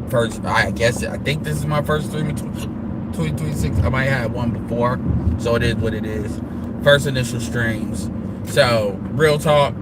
first, I think this is my first stream in 2026. I might have one before, so it is what it is. First initial streams. So real talk,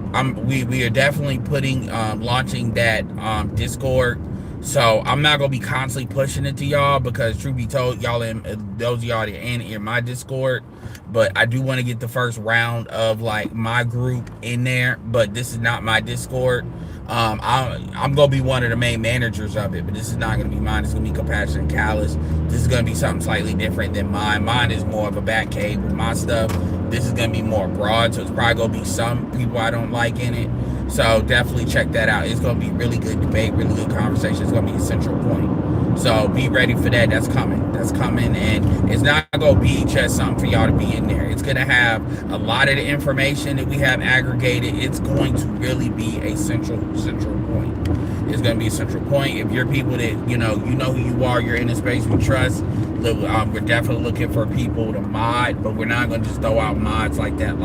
we are definitely putting launching that Discord. So I'm not gonna be constantly pushing it to y'all because truth be told, y'all in those of y'all that in my Discord. But I do want to get the first round of like my group in there. But this is not my Discord. I'm gonna be one of the main managers of it, but this is not gonna be mine. It's gonna be Compassion Callous. This is gonna be something slightly different than mine. Mine is more of a back cave with my stuff. This is gonna be more broad, so it's probably gonna be some people I don't like in it. So definitely check that out. It's gonna be really good debate, really good conversation. It's gonna be a central point. So be ready for that. That's coming. That's coming, and it's not gonna be just something for y'all to be in there. It's gonna have a lot of the information that we have aggregated. It's going to really be a central point. It's gonna be a central point. If you're people that you know who you are, you're in a space we trust. We're definitely looking for people to mod, but we're not gonna just throw out mods like that,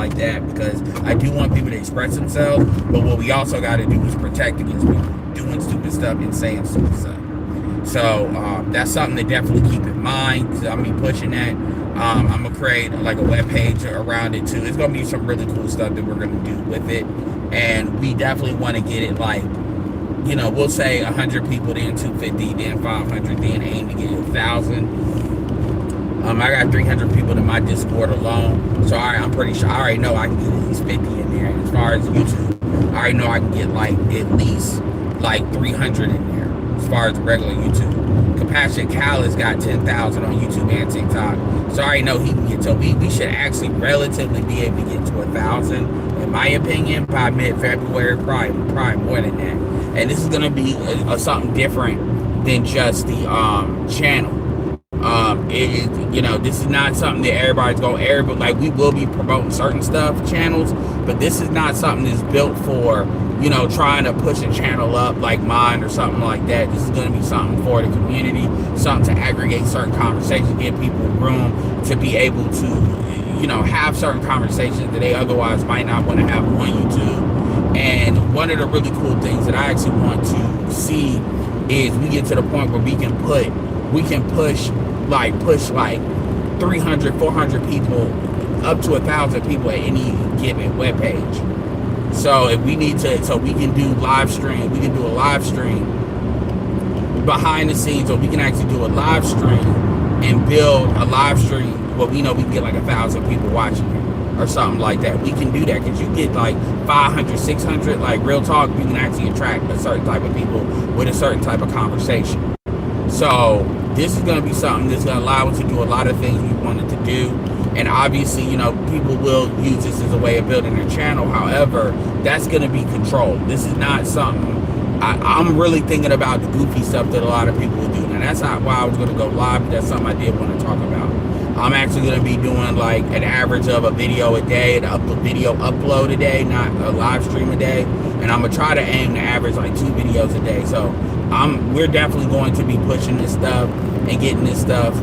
because I do want people to express themselves. But what we also got to do is protect against people doing stupid stuff and saying stupid stuff. So that's something to definitely keep in mind. Cause I'm be pushing that. I'm gonna create like a web page around it too. It's gonna be some really cool stuff that we're gonna do with it, and we definitely want to get it like, we'll say 100 people, then 250, then 500, then aim to get 1,000. I got 300 people in my Discord alone, so I'm pretty sure I already know I can get at least 50 in there. And as far as YouTube, I already know I can get like at least like 300 in there. As far as regular YouTube, Compassion Callous got 10,000 on YouTube and TikTok, so I already know he can get to. We should actually relatively be able to get to 1,000, in my opinion, by mid-February, probably more than that. And this is gonna be something different than just the channel. This is not something that everybody's gonna air, but like we will be promoting certain channels, but this is not something that's built for, trying to push a channel up like mine or something like that. This is gonna be something for the community, something to aggregate certain conversations, give people room to be able to, have certain conversations that they otherwise might not want to have on YouTube. And one of the really cool things that I actually want to see is we get to the point where we can push like 300, 400 people up to 1,000 people at any given web page. So if we need to, so we can do live stream, we can do a live stream behind the scenes, or we can actually do a live stream and build a live stream where we know we can get like 1,000 people watching it or something like that. We can do that because you get like 500, 600, like real talk, you can actually attract a certain type of people with a certain type of conversation. So this is going to be something that's going to allow us to do a lot of things we wanted to do. And obviously, people will use this as a way of building their channel. However, that's going to be controlled. This is not something, I'm really thinking about the goofy stuff that a lot of people will do. And that's not why I was going to go live, but that's something I did want to talk about. I'm actually going to be doing like an average of a video a day, video upload a day, not a live stream a day. And I'm going to try to aim to average like 2 videos a day. So we're definitely going to be pushing this stuff and getting this stuff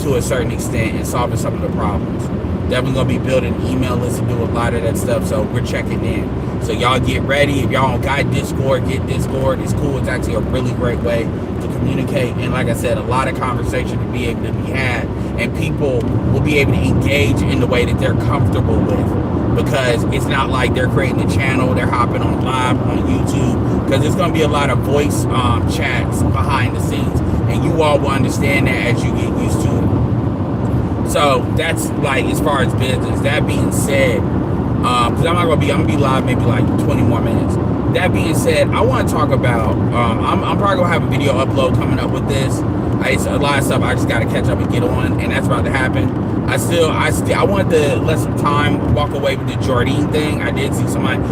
to a certain extent and solving some of the problems. Definitely gonna be building an email list and do a lot of that stuff. So we're checking in. So y'all get ready. If y'all don't got Discord, get Discord. It's cool. It's actually a really great way to communicate. And like I said, a lot of conversation to be able to be had, and people will be able to engage in the way that they're comfortable with. Because it's not like they're creating a channel, they're hopping on live on YouTube, because there's going to be a lot of voice chats behind the scenes, and you all will understand that as you get used to it. So that's like as far as business. That being said, because I'm gonna be live maybe like 20 more minutes. That being said, I want to talk about, I'm probably gonna have a video upload coming up with this. It's a lot of stuff I just got to catch up and get on, and that's about to happen. I wanted to let some time walk away with the Jordine thing. I did see somebody,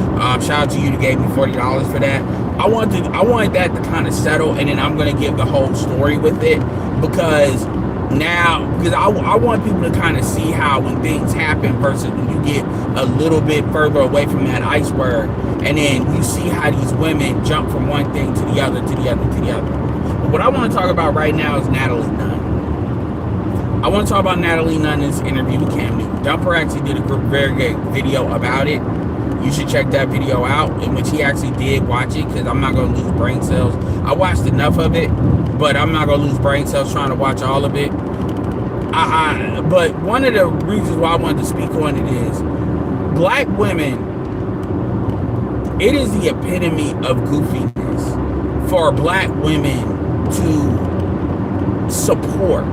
shout out to you that gave me $40 for that. I wanted that to kind of settle, and then I'm going to give the whole story with it, because I want people to kind of see how when things happen versus when you get a little bit further away from that iceberg, and then you see how these women jump from one thing to the other, to the other, to the other. But what I want to talk about right now is Natalie Nunn. I want to talk about Natalie Nunn's interview with Cam Newton. Dumper actually did a very great video about it. You should check that video out, in which he actually did watch it, because I'm not going to lose brain cells. I watched enough of it, but I'm not going to lose brain cells trying to watch all of it. But one of the reasons why I wanted to speak on it is black women, it is the epitome of goofiness for black women to support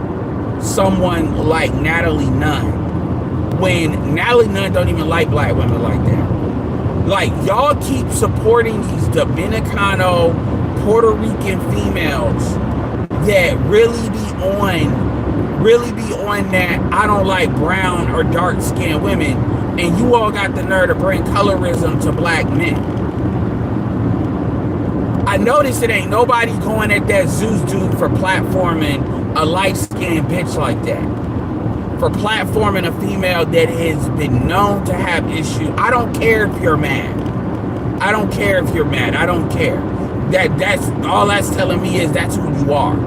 someone like Natalie Nunn, when Natalie Nunn don't even like black women like that. Like, y'all keep supporting these Dominicano, Puerto Rican females that really be on that I don't like brown or dark skinned women, and you all got the nerve to bring colorism to black men. I noticed it ain't nobody going at that Zeus dude for platforming a light-skinned bitch like that. For platforming a female that has been known to have issues. I don't care if you're mad. I don't care if you're mad. I don't care. That's all that's telling me is that's who you are.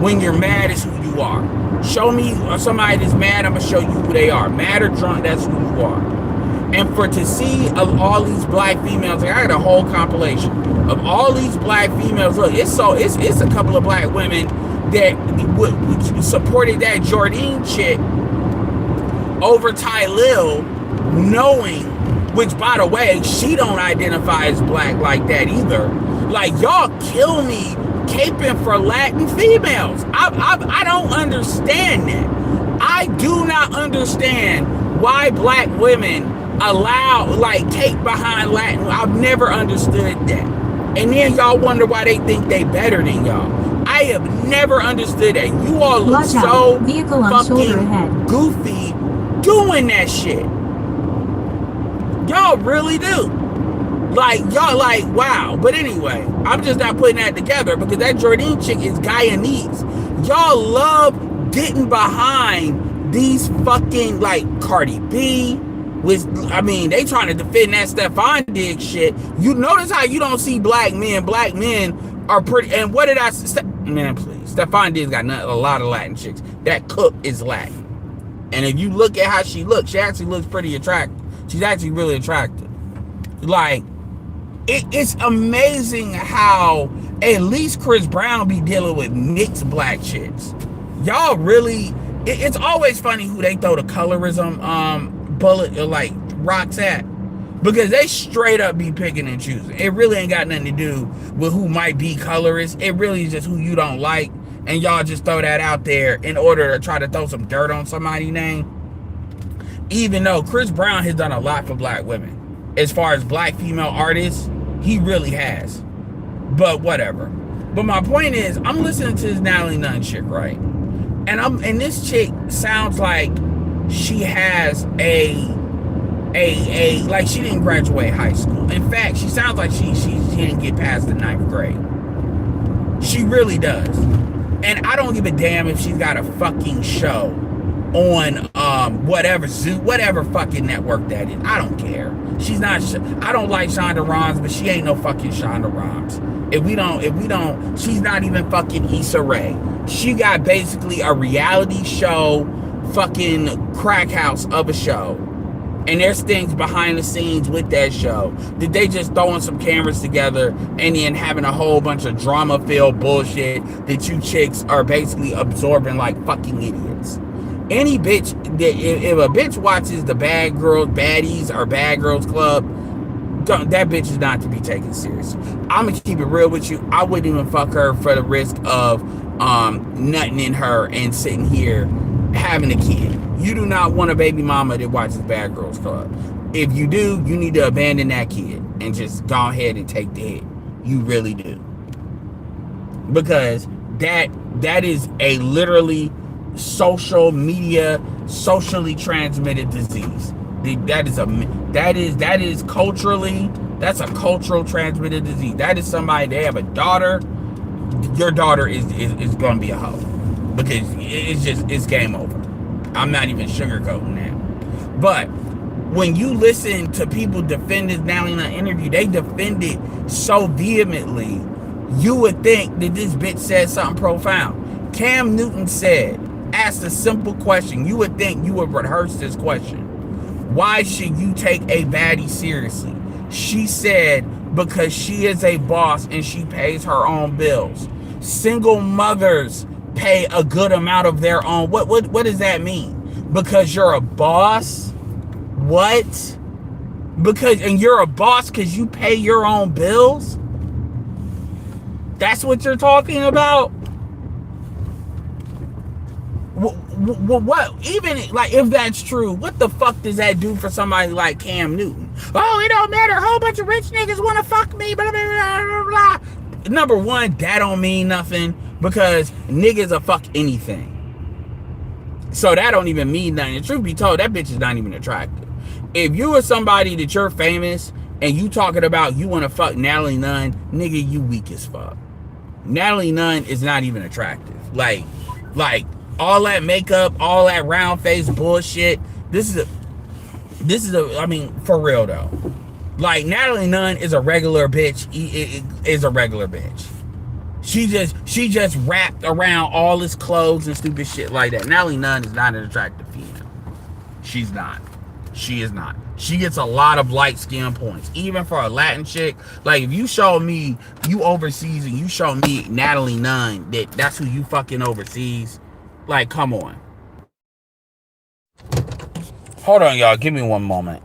When you're mad is who you are. Show me somebody that's mad, I'm going to show you who they are. Mad or drunk, that's who you are. And to see all these black females, like I got a whole compilation of all these black females. Look, it's a couple of black women that supported that Jordine chick over Ty Lil, knowing, which by the way, she don't identify as black like that either. Like, y'all kill me caping for Latin females. I don't understand that. I do not understand why black women allow, like, cape behind Latin. I've never understood that. And then y'all wonder why they think they better than y'all. I have never understood that. You all look so fucking goofy doing that shit. Y'all really do. Like, y'all like, wow. But anyway, I'm just not putting that together because that Jordine chick is Guyanese. Y'all love getting behind these fucking, like, Cardi B. I mean, they trying to defend that Stefan Diggs shit. You notice how you don't see black men. Black men are pretty. And what did I say? Man, please. Stefan Diggs got a lot of Latin chicks. That cook is Latin. And if you look at how she looks, she actually looks pretty attractive. She's actually really attractive. Like, it's amazing how at least Chris Brown be dealing with mixed black chicks. Y'all really, it's always funny who they throw the colorism bullet or like rocks at, because they straight up be picking and choosing. It really ain't got nothing to do with who might be colorist. It really is just who you don't like, and y'all just throw that out there in order to try to throw some dirt on somebody's name. Even though Chris Brown has done a lot for black women as far as black female artists, he really has. But whatever. But my point is, I'm listening to this Natalie Nunn chick, right? And this chick sounds like she has like she didn't graduate high school. In fact, she sounds like she didn't get past the 9th grade. She really does. And I don't give a damn if she's got a fucking show on whatever fucking network that is. I don't care. She's not. I don't like Shonda Rhimes, but she ain't no fucking Shonda Rhimes. If we don't, she's not even fucking Issa Rae. She got basically a reality show, fucking crack house of a show. And there's things behind the scenes with that show that they just throwing some cameras together and then having a whole bunch of drama-filled bullshit that you chicks are basically absorbing like fucking idiots. Any bitch, if a bitch watches the Bad Girls, Baddies, or Bad Girls Club, that bitch is not to be taken serious. I'm gonna keep it real with you. I wouldn't even fuck her for the risk of nutting in her and sitting here having a kid. You do not want a baby mama that watches Bad Girls Club. If you do, you need to abandon that kid and just go ahead and take the hit. You really do. Because that is a literally social media, socially transmitted disease. That is culturally, that's a cultural transmitted disease. That is somebody, they have a daughter, your daughter is going to be a hoe. Because it's game over. I'm not even sugarcoating that. But when you listen to people defend this Natalie Nunn interview, they defend it so vehemently, you would think that this bitch said something profound. Cam Newton asked a simple question. You would think you would rehearse this question. Why should you take a baddie seriously? She said because she is a boss and she pays her own bills. Single mothers pay a good amount of their own. What does that mean? Because you're a boss? What? And you're a boss because you pay your own bills? That's what you're talking about? What even, like, if that's true, what the fuck does that do for somebody like Cam Newton? Oh, it don't matter, a whole bunch of rich niggas want to fuck me, blah, blah, blah, blah. Number one, that don't mean nothing, because niggas will fuck anything. So that don't even mean nothing. The truth be told, that bitch is not even attractive. If you are somebody that you're famous and you talking about you want to fuck Natalie Nunn, nigga, you weak as fuck. Natalie Nunn is not even attractive. Like all that makeup, all that round face bullshit. This is a, I mean, for real though. Like, Natalie Nunn is a regular bitch. Is a regular bitch. She just wrapped around all his clothes and stupid shit like that. Natalie Nunn is not an attractive female. She's not. She is not. She gets a lot of light skin points. Even for a Latin chick. Like, if you show me you overseas and you show me Natalie Nunn, that's who you fucking overseas. Like, come on. Hold on, y'all. Give me one moment.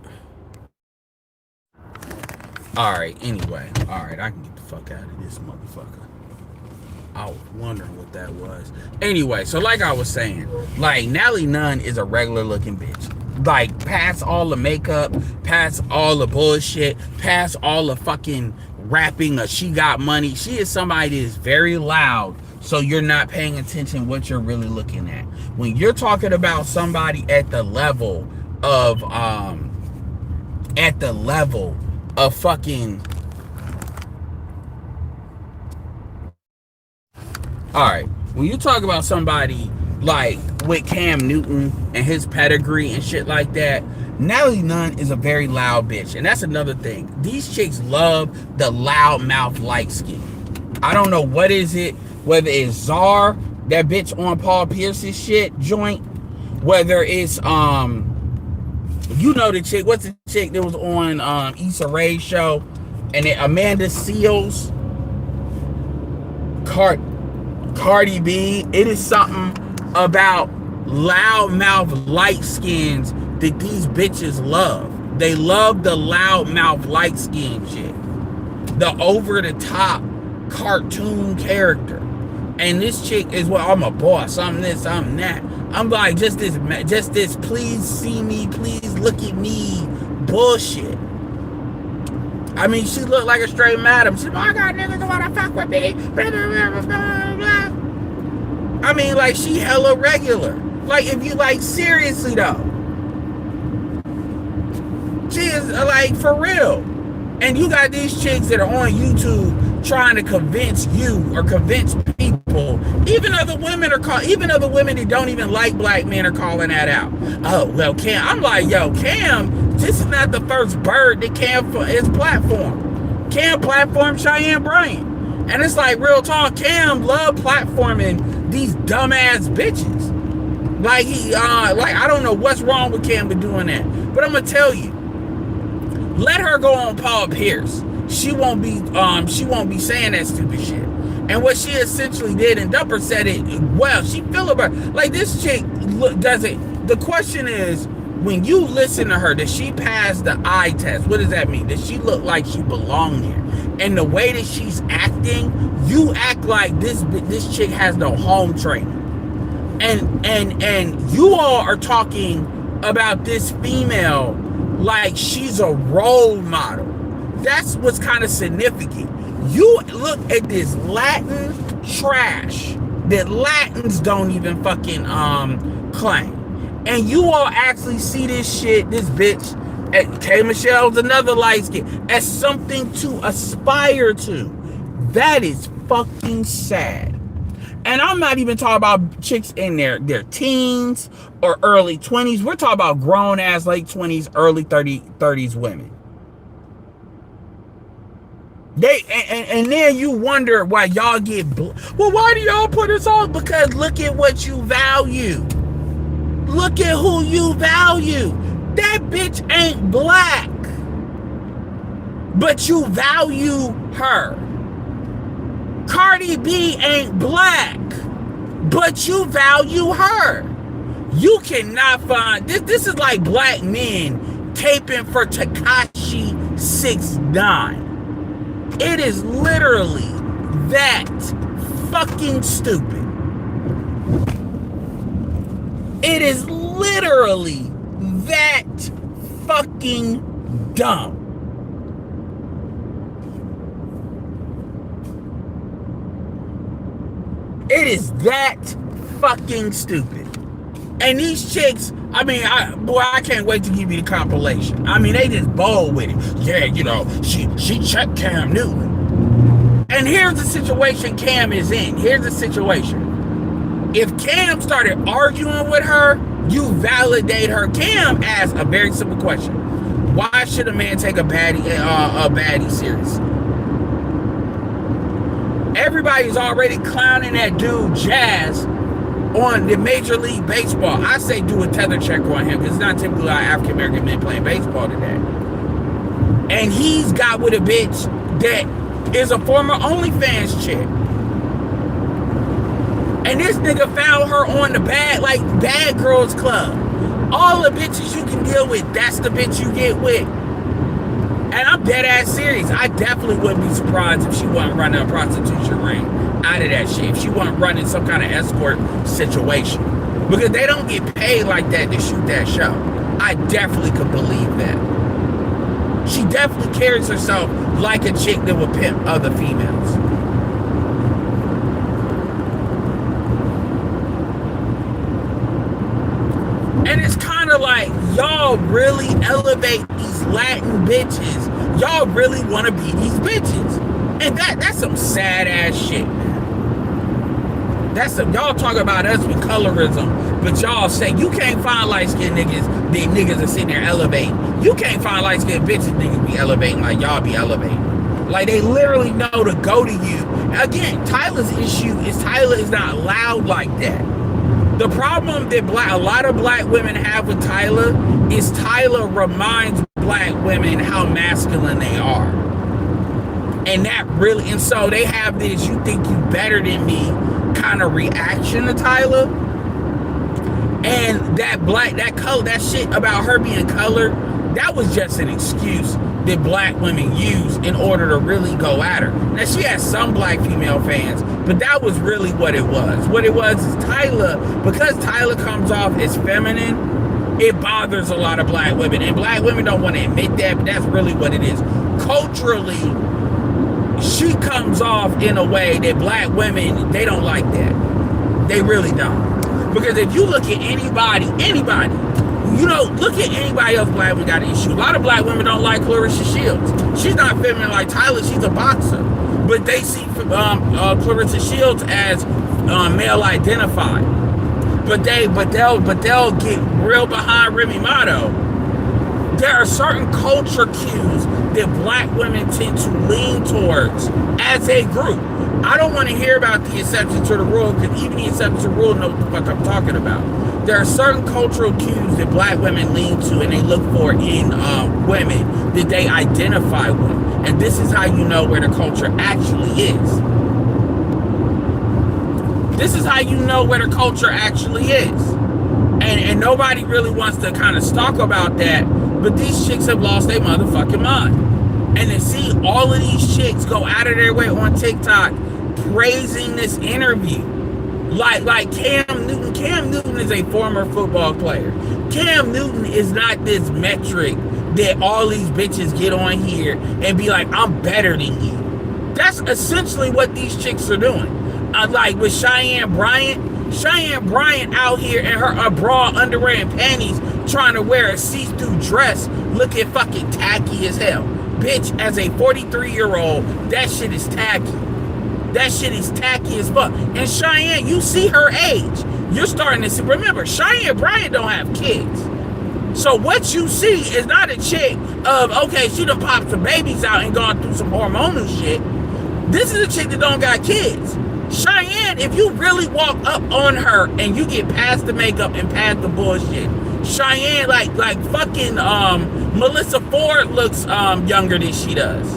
Alright, anyway. Alright, I can get the fuck out of this motherfucker. I was wondering what that was. Anyway, so like I was saying, like, Natalie Nunn is a regular looking bitch. Like, past all the makeup, past all the bullshit, past all the fucking rapping of she got money. She is somebody that is very loud, so you're not paying attention what you're really looking at. When you're talking about somebody at the level of fucking, alright, when you talk about somebody like with Cam Newton and his pedigree and shit like that, Natalie Nunn is a very loud bitch. And that's another thing. These chicks love the loud mouth light skin. I don't know what is it, whether it's Czar, that bitch on Paul Pierce's shit joint, whether it's you know the chick, what's the chick that was on Issa Rae's show, and then Amanda Seals, Cardi B. It is something about loudmouth light skins that these bitches love. They love the loudmouth light skin shit, the over the top cartoon character. And this chick is, well, I'm a boss, I'm this, I'm that. I'm like, just this please see me, please look at me bullshit. I mean, she looked like a straight madam. She's like, I got niggas that wanna fuck with me. Blah, blah, blah, blah, blah. I mean, like, she hella regular. Like, if you, like, seriously though, she is, like, for real. And you got these chicks that are on YouTube trying to convince you or convince people. Even other women that don't even like black men are calling that out. Oh, well, Cam. I'm like, yo, Cam, this is not the first bird that Cam for his platform. Cam platformed Cheyenne Bryant. And it's like, real talk, Cam love platforming these dumbass bitches. Like, I don't know what's wrong with Cam with doing that. But I'm gonna tell you, let her go on Paul Pierce. She won't be saying that stupid shit. And what she essentially did, and Dumper said it well, she filibustered. Like, this chick does it. The question is, when you listen to her, does she pass the eye test? What does that mean? Does she look like she belongs there? And the way that she's acting, you act like this chick has no home training. And you all are talking about this female like she's a role model. That's what's kind of significant. You look at this Latin trash that Latins don't even fucking claim. And you all actually see this shit, this bitch, K. Michelle's another light skin, as something to aspire to. That is fucking sad. And I'm not even talking about chicks in their teens or early 20s. We're talking about grown ass late 20s, early 30s women. And then you wonder why y'all get well, why do y'all put us on? Because look at what you value. Look at who you value. That bitch ain't black, but you value her. Cardi B ain't black, but you value her. You cannot find this. This is like black men taping for Tekashi 6ix9ine. It is literally that fucking stupid. It is literally that fucking dumb. It is that fucking stupid. And these chicks, I mean, I can't wait to give you the compilation. I mean, they just bold with it. Yeah, you know, she checked Cam Newton. And here's the situation Cam is in. Here's the situation. If Cam started arguing with her, you validate her. Cam asked a very simple question. Why should a man take a baddie serious? Everybody's already clowning that dude Jazz on the Major League Baseball. I say do a tether check on him because it's not typically our African American men playing baseball today. And he's got with a bitch that is a former OnlyFans chick. And this nigga found her on the Bad Girls Club. All the bitches you can deal with, that's the bitch you get with. And I'm dead ass serious. I definitely wouldn't be surprised if she wasn't running a prostitution ring out of that shit. If she wasn't running some kind of escort situation. Because they don't get paid like that to shoot that show. I definitely could believe that. She definitely carries herself like a chick that would pimp other females. And it's kind of like, y'all really elevate these Latin bitches. Y'all really want to be these bitches. And that's some sad ass shit, man. That's some, y'all talk about us with colorism, but y'all say you can't find light-skinned niggas, the niggas are sitting there elevating. You can't find light-skinned bitches niggas be elevating like y'all be elevating. Like they literally know to go to you. Again, Tyla's issue is Tyla is not loud like that. The problem that a lot of black women have with Tyla is Tyla reminds black women how masculine they are. And that really, and so they have this you think you better than me kind of reaction to Tyla. And that shit about her being colored, that was just an excuse that black women use in order to really go at her. Now, she has some black female fans, but that was really what it was. What it was is Tyla, because Tyla comes off as feminine, it bothers a lot of black women. And black women don't want to admit that, but that's really what it is. Culturally, she comes off in a way that black women, they don't like that. They really don't. Because if you look at anybody, you know, look at anybody else black women got an issue. A lot of black women don't like Clarissa Shields. She's not feminine like Tyla, she's a boxer. But they see Clarissa Shields as male identified. But they'll get real behind Remy Mato. There are certain culture cues that black women tend to lean towards as a group. I don't want to hear about the exception to the rule, because even the exception to the rule knows what the fuck I'm talking about. There are certain cultural cues that black women lean to and they look for in women that they identify with. And this is how you know where the culture actually is. This is how you know where the culture actually is. And nobody really wants to kind of talk about that, but these chicks have lost their motherfucking mind. And to see all of these chicks go out of their way on TikTok praising this interview. Like Cam Newton. Cam Newton is a former football player. Cam Newton is not this metric that all these bitches get on here and be like, I'm better than you. That's essentially what these chicks are doing. Like with Cheyenne Bryant out here in her bra, underwear, and panties trying to wear a see-through dress looking fucking tacky as hell. Bitch, as a 43-year-old, that shit is tacky. That shit is tacky as fuck. And Cheyenne, you see her age. You're starting to see, remember, Cheyenne Bryant don't have kids. So what you see is not a chick of, okay, she done popped some babies out and gone through some hormonal shit. This is a chick that don't got kids. Cheyenne, if you really walk up on her and you get past the makeup and past the bullshit, Cheyenne, like fucking Melissa Ford looks younger than she does,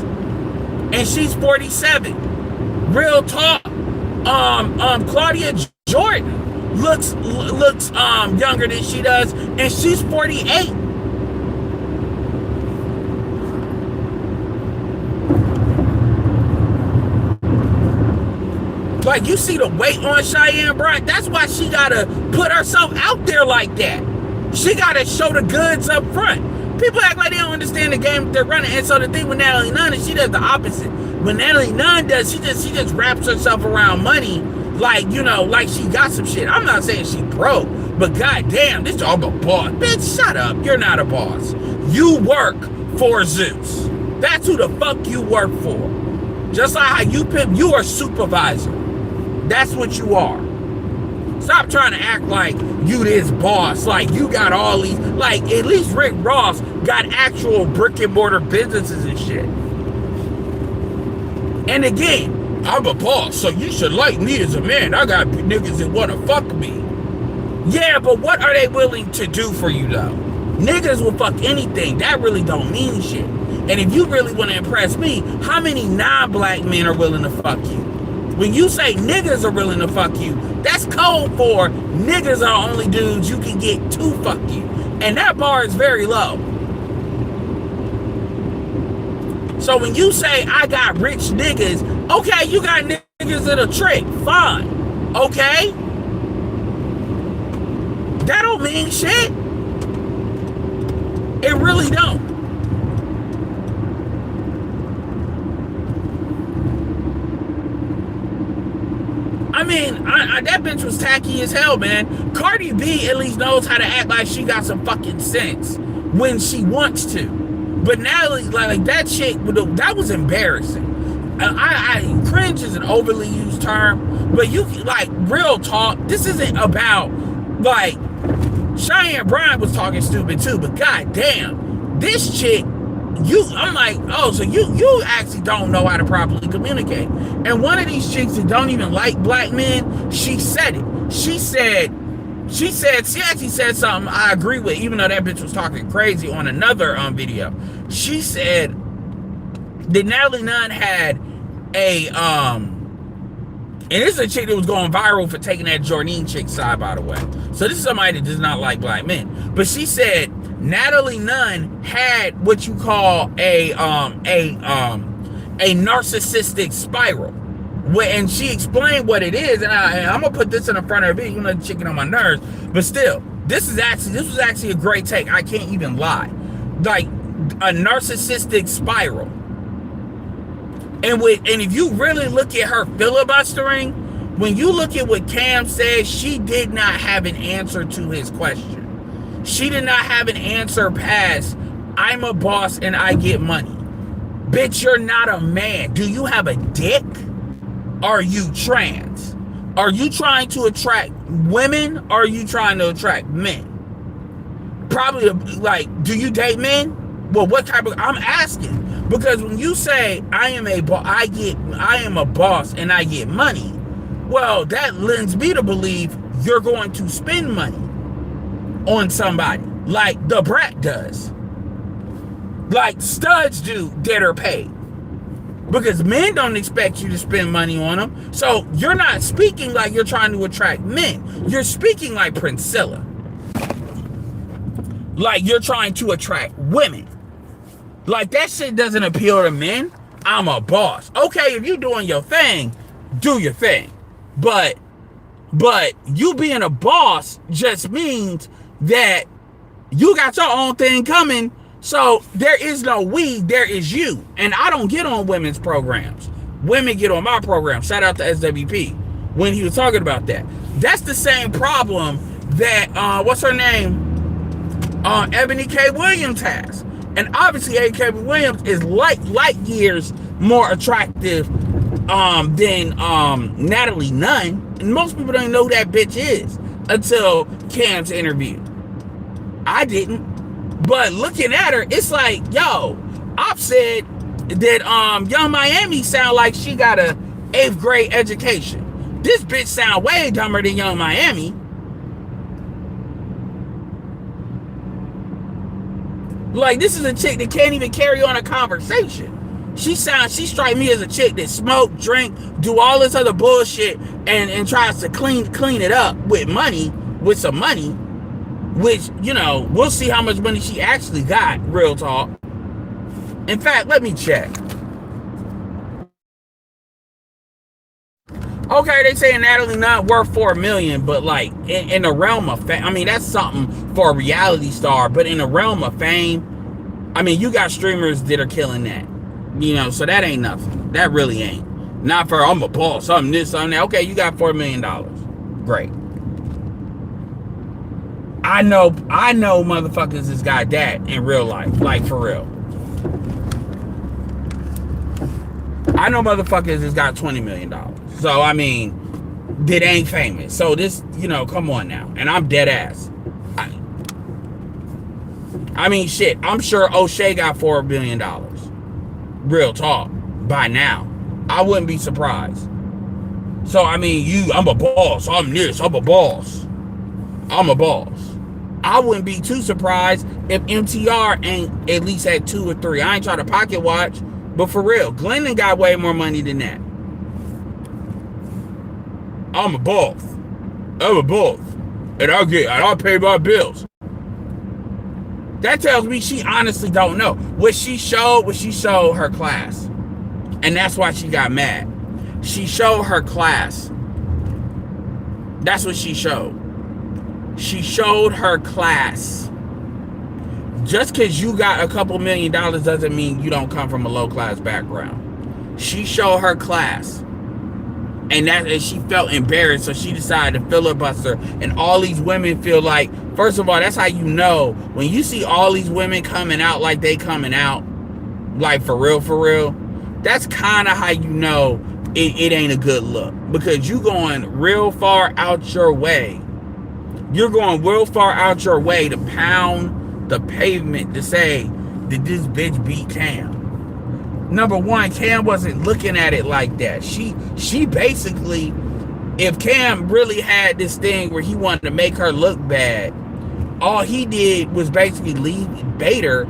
and she's 47. Real talk. Claudia Jordan looks younger than she does, and she's 48. Like, you see the weight on Cheyenne Bryant. That's why she gotta put herself out there like that. She gotta show the goods up front. People act like they don't understand the game they're running. And so the thing with Natalie Nunn is she does the opposite. When Natalie Nunn does, she just wraps herself around money, like, you know, like she got some shit. I'm not saying she broke, but goddamn, this dog a boss. Bitch, shut up. You're not a boss. You work for Zeus. That's who the fuck you work for. Just like how you pimp, you are supervisor. That's what you are. Stop trying to act like you this boss, like you got all these, like at least Rick Ross got actual brick and mortar businesses and shit. And again, I'm a boss, so you should like me as a man. I got niggas that want to fuck me. Yeah, but what are they willing to do for you though? Niggas will fuck anything. That really don't mean shit. And if you really want to impress me, how many non-black men are willing to fuck you? When you say niggas are willing to fuck you, that's code for niggas are only dudes you can get to fuck you. And that bar is very low. So when you say I got rich niggas, okay, you got niggas that are trick, fine. Okay? That don't mean shit. It really don't. I mean, that bitch was tacky as hell, man. Cardi B at least knows how to act like she got some fucking sense when she wants to. But Natalie, like that chick, that was embarrassing. Cringe is an overly used term, but you like real talk. This isn't about like Cheyenne Bryant was talking stupid too, but goddamn, this chick. I'm like, oh, so you actually don't know how to properly communicate. And one of these chicks that don't even like black men, she said it. She actually said something I agree with, even though that bitch was talking crazy on another video. She said that Natalie Nunn had a, and this is a chick that was going viral for taking that Jordine chick's side, by the way. So this is somebody that does not like black men. But she said Natalie Nunn had what you call a narcissistic spiral. And she explained what it is, and I'm gonna put this in the front of her video, you know, the chicken on my nerves, but still, this was actually a great take. I can't even lie. Like a narcissistic spiral. And if you really look at her filibustering, when you look at what Cam said, she did not have an answer to his question. She did not have an answer past, I'm a boss and I get money. Bitch, you're not a man. Do you have a dick? Are you trans? Are you trying to attract women? Or are you trying to attract men? Probably, like, do you date men? Well, what type of, I'm asking. Because when you say, I am a boss and I get money, well, that lends me to believe you're going to spend money on somebody like the Brat does, like studs do that are paid, because men don't expect you to spend money on them. So you're not speaking like you're trying to attract men. You're speaking like Priscilla, like you're trying to attract women. Like that shit doesn't appeal to men. I'm a boss. Okay, if you're doing your thing, do your thing, but you being a boss just means that you got your own thing coming. So there is no we, there is you. And I don't get on women's programs. Women get on my program. Shout out to SWP when he was talking about that. That's the same problem that what's her name? Ebony K. Williams has. And obviously A.K. Williams is light years more attractive than Natalie Nunn. And most people don't know who that bitch is until Cam's interview. I didn't. But looking at her, it's like, yo, I've said that Young Miami sound like she got a 8th grade education. This bitch sound way dumber than Young Miami. Like, this is a chick that can't even carry on a conversation. She strike me as a chick that smoke, drink, do all this other bullshit and tries to clean it up with some money, which, you know, we'll see how much money she actually got, real talk. In fact, let me check. Okay, they say Natalie Nunn worth $4 million, but like in the realm of fame, I mean, that's something for a reality star, but in the realm of fame, I mean, you got streamers that are killing that, you know, so that ain't nothing. That really ain't. Not for, I'm a boss, something this, something that. Okay, you got $4 million. Great. I know motherfuckers has got that in real life, like for real. I know motherfuckers has got $20 million. So, I mean, that ain't famous. So this, you know, come on now. And I'm dead ass. I mean, shit, I'm sure O'Shea got $4 billion. Real talk. By now. I wouldn't be surprised. So, I mean, I'm a boss. I'm this. I'm a boss. I'm a boss. I wouldn't be too surprised if MTR ain't at least at 2 or 3. I ain't trying to pocket watch, but for real, Glendon got way more money than that. I'm a boss. I'm a boss. And I'll pay my bills. That tells me she honestly don't know. What she showed her class. And that's why she got mad. She showed her class. That's what she showed. She showed her class. Just because you got a couple $1 million doesn't mean you don't come from a low-class background. She showed her class. And she felt embarrassed, so she decided to filibuster. And all these women feel like, first of all, that's how you know. When you see all these women coming out like they coming out, like for real, that's kind of how you know it ain't a good look. Because you going real far out your way. You're going real far out your way to pound the pavement to say, did this bitch beat Cam? Number one, Cam wasn't looking at it like that. She basically, if Cam really had this thing where he wanted to make her look bad, all he did was basically bait her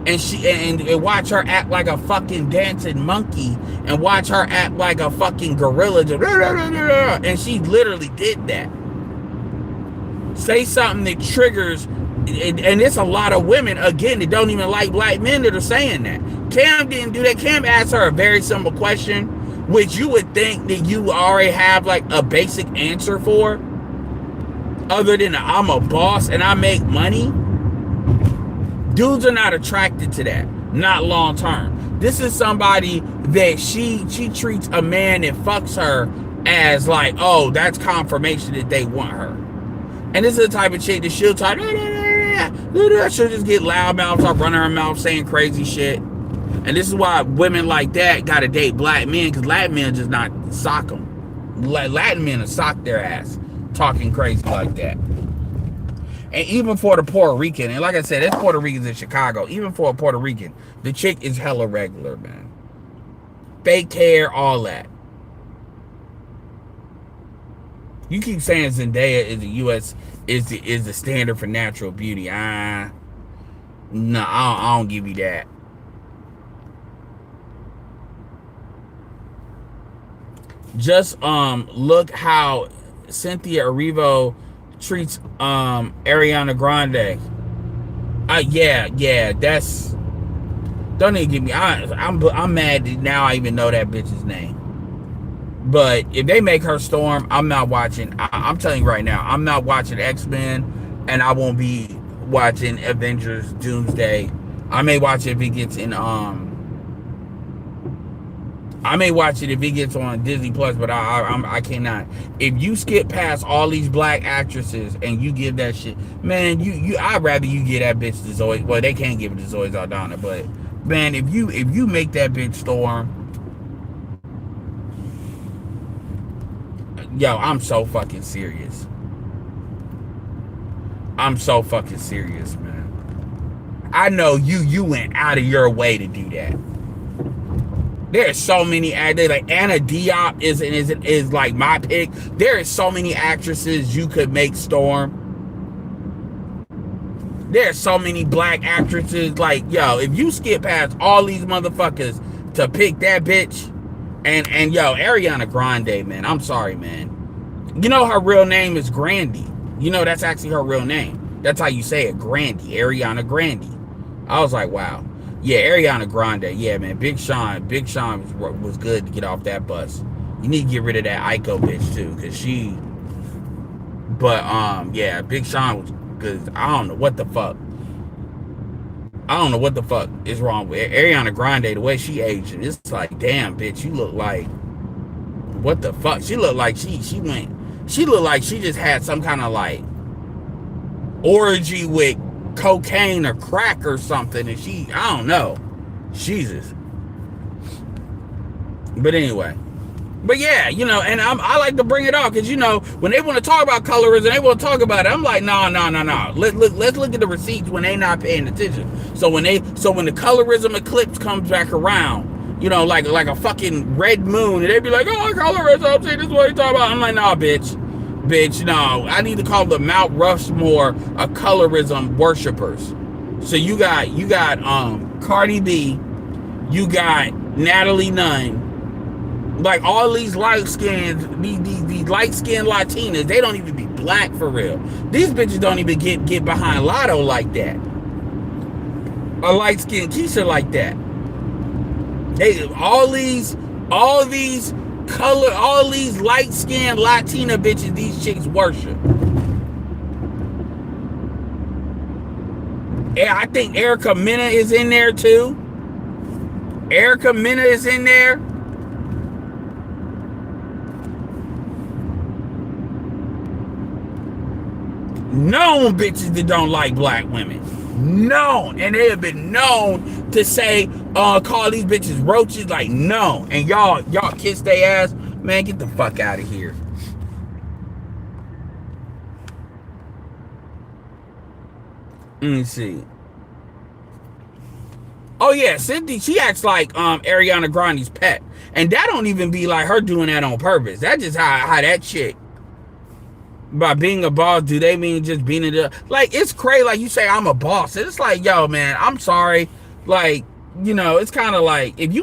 and watch her act like a fucking dancing monkey and watch her act like a fucking gorilla. And she literally did that. Say something that triggers, and it's a lot of women, again, that don't even like black men that are saying that. Cam didn't do that. Cam asked her a very simple question, which you would think that you already have like a basic answer for, other than I'm a boss and I make money. Dudes are not attracted to that, not long term. This is somebody that she treats a man that fucks her as like, oh, that's confirmation that they want her. And this is the type of chick that she'll talk, she'll just get loud mouth, start running her mouth, saying crazy shit. And this is why women like that gotta date black men, because Latin men just not sock them. Latin men will sock their ass talking crazy like that. And even for the Puerto Rican, and like I said, there's Puerto Ricans in Chicago, even for a Puerto Rican, the chick is hella regular, man. Fake hair, all that. You keep saying Zendaya is the U.S. is the standard for natural beauty. No, I don't give you that. Just look how Cynthia Erivo treats Ariana Grande. Yeah, that's, don't even give me. I'm mad that now I even know that bitch's name. But if they make her Storm, I'm not watching. I'm telling you right now, I'm not watching X-Men, and I won't be watching Avengers Doomsday. I may watch it if it gets in I may watch it if it gets on Disney Plus, but I cannot. If you skip past all these black actresses and you give that shit, man, I'd rather you give that bitch to Zoe. Well, they can't give it to Zoe Saldana, but man, if you make that bitch Storm, yo, I'm so fucking serious. I'm so fucking serious, man. I know you went out of your way to do that. There's so many actors, like Anna Diop is like my pick. There is so many actresses you could make Storm. There's so many black actresses. Like, yo, if you skip past all these motherfuckers to pick that bitch, and yo, Ariana Grande, man, I'm sorry, man. You know her real name is Grandy. You know that's actually her real name. That's how you say it, Grandy, Ariana Grande. I was like, wow. Yeah, Ariana Grande. Yeah, man, Big Sean was good to get off that bus. You need to get rid of that Aiko bitch too, cause she. But yeah, Big Sean was good. I don't know what the fuck. I don't know what the fuck is wrong with Ariana Grande. The way she aged, it's like, damn, bitch, you look like. What the fuck? She looked like she went. She looked like she just had some kind of like orgy with cocaine or crack or something, and I don't know. Jesus. But anyway. But yeah, you know, and I like to bring it up because, you know, when they want to talk about colorism, they want to talk about it. I'm like, no. Let's look at the receipts when they not paying attention. So when the colorism eclipse comes back around, you know, like a fucking red moon, and they be like, oh, colorism, I'm saying this is what you talking about. I'm like, nah, bitch, no. I need to call the Mount Rushmore of colorism worshipers. So you got Cardi B, you got Natalie Nunn. Like all these light-skinned Latinas, they don't even be black for real. These bitches don't even get behind Lotto like that. A light-skinned Keisha like that. All these light-skinned Latina bitches, these chicks worship. And I think Erica Mena is in there too. Erica Mena is in there. Known bitches that don't like black women. Known. And they have been known to say, call these bitches roaches, like, no. And y'all kiss their ass. Man, get the fuck out of here. Let me see. Oh yeah, Cindy, she acts like Ariana Grande's pet. And that don't even be like her doing that on purpose. That's just how that chick. By being a boss, do they mean just being it? Like, it's crazy. Like, you say, I'm a boss. It's like, yo, man, I'm sorry. Like, you know, it's kind of like, if you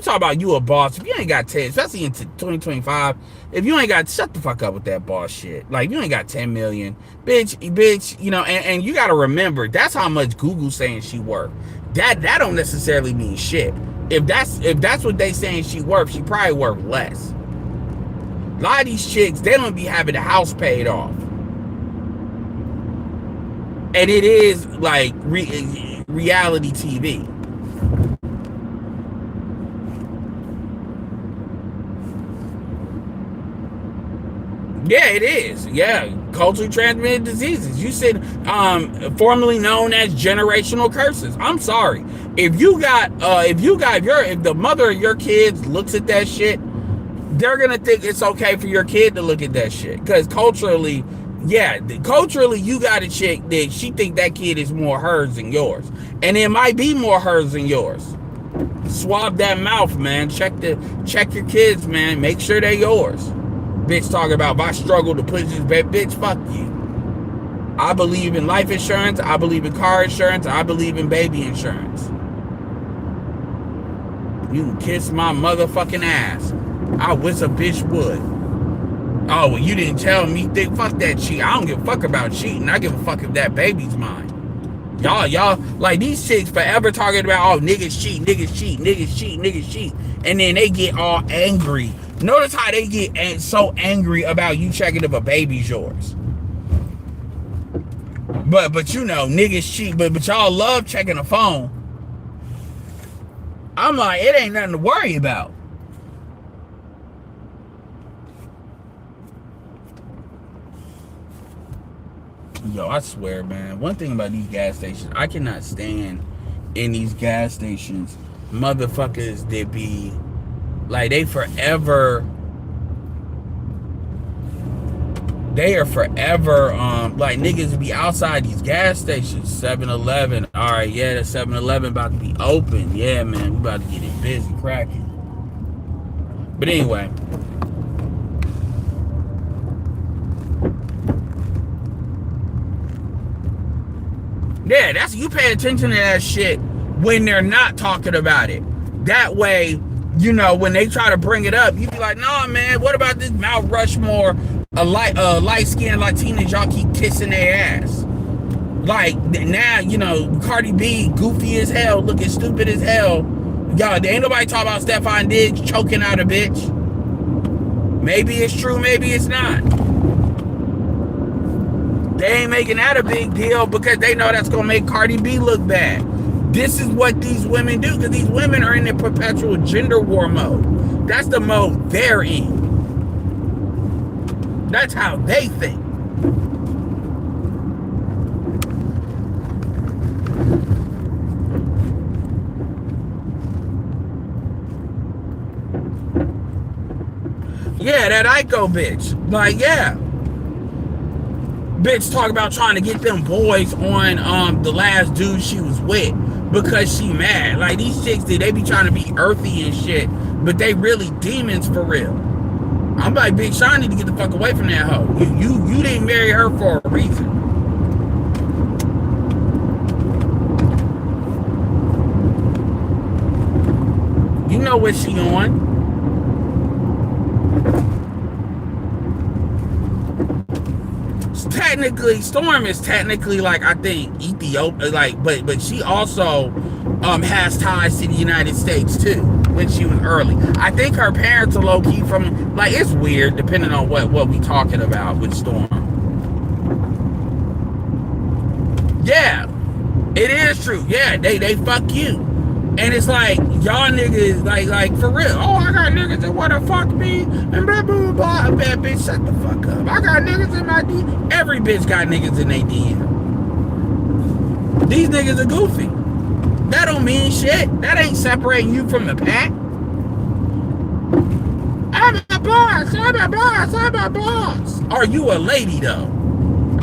talk about you a boss, if you ain't got 10, especially in 2025, if you ain't got, shut the fuck up with that boss shit. Like, you ain't got 10 million, bitch, you know, and you got to remember, that's how much Google's saying she worth. That don't necessarily mean shit. If that's what they saying she worth, she probably worth less. A lot of these chicks, they don't be having the house paid off. And it is like reality TV. Yeah, it is. Yeah, culturally transmitted diseases. You said formerly known as generational curses. I'm sorry. If the mother of your kids looks at that shit, they're gonna think it's okay for your kid to look at that shit. Because culturally, you got a chick that she think that kid is more hers than yours. And it might be more hers than yours. Swab that mouth, man. Check your kids, man. Make sure they're yours. Bitch talking about, if I struggle to push this baby, bitch, fuck you. I believe in life insurance. I believe in car insurance. I believe in baby insurance. You can kiss my motherfucking ass. I wish a bitch would. Oh, well, you didn't tell me. Fuck that cheat. I don't give a fuck about cheating. I give a fuck if that baby's mine. Y'all, like these chicks forever talking about, oh, niggas cheat. And then they get all angry. Notice how they get so angry about you checking if a baby's yours. But you know, niggas cheat. But y'all love checking a phone. I'm like, it ain't nothing to worry about. Yo, I swear, man. One thing about these gas stations, I cannot stand in these gas stations motherfuckers that be like, they are forever like niggas be outside these gas stations. 7-Eleven. All right, yeah, the 7-Eleven about to be open. Yeah, man, we about to get it busy cracking. But anyway. Yeah, that's you pay attention to that shit when they're not talking about it. That way, you know, when they try to bring it up, you be like, nah, man, what about this Mount Rushmore, light-skinned Latinas y'all keep kissing their ass? Like, now, you know, Cardi B, goofy as hell, looking stupid as hell. Y'all, there ain't nobody talking about Stefon Diggs choking out a bitch. Maybe it's true, maybe it's not. They ain't making that a big deal because they know that's gonna make Cardi B look bad. This is what these women do, because these women are in a perpetual gender war mode. That's the mode they're in. That's how they think. Yeah, that Iko bitch. Like, yeah. Bitch talk about trying to get them boys on the last dude she was with because she mad. Like, these chicks, they be trying to be earthy and shit, but they really demons for real. I'm like, bitch, I need to get the fuck away from that hoe. You didn't marry her for a reason. You know what she on. Technically, Storm is technically, like, I think Ethiopia, like, but she also has ties to the United States too when she was early. I think her parents are low-key from, like, it's weird depending on what we talking about with Storm. Yeah, it is true. Yeah, they fuck you. And it's like, y'all niggas, like for real. Oh, I got niggas that wanna fuck me, and blah, blah, blah. Bad bitch, shut the fuck up. I got niggas in my DM. Every bitch got niggas in their DM. These niggas are goofy. That don't mean shit. That ain't separating you from the pack. I'm a boss, I'm a boss, I'm a boss. Are you a lady, though?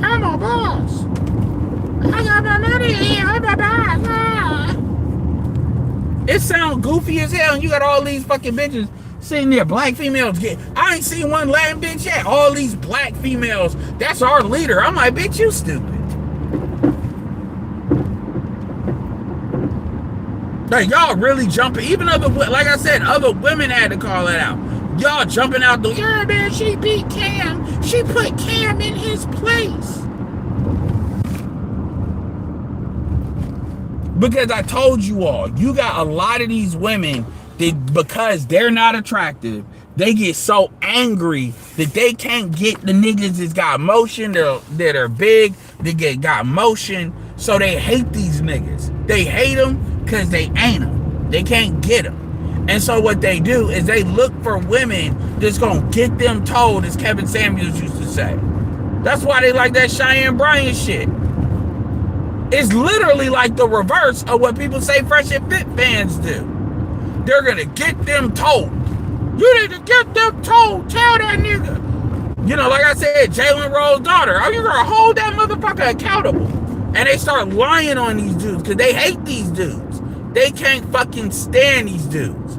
I'm a boss. I got my money here, I'm a boss. Ah. It sounds goofy as hell, and you got all these fucking bitches sitting there, black females. I ain't seen one Latin bitch yet. All these black females, that's our leader. I'm like, bitch, you stupid. Like, y'all really jumping, even other, like I said, other women had to call it out. Y'all jumping out the, yeah, man, she beat Cam. She put Cam in his place. Because I told you all, you got a lot of these women that, because they're not attractive, they get so angry that they can't get the niggas that's got motion, that are big, that got motion, so they hate these niggas. They hate them because they ain't them. They can't get them. And so what they do is they look for women that's going to get them told, as Kevin Samuels used to say. That's why they like that Cheyenne Bryant shit. It's literally like the reverse of what people say Fresh and Fit fans do. They're going to get them told. You need to get them told. Tell that nigga. You know, like I said, Jalen Rose's daughter. Are you going to hold that motherfucker accountable? And they start lying on these dudes because they hate these dudes. They can't fucking stand these dudes.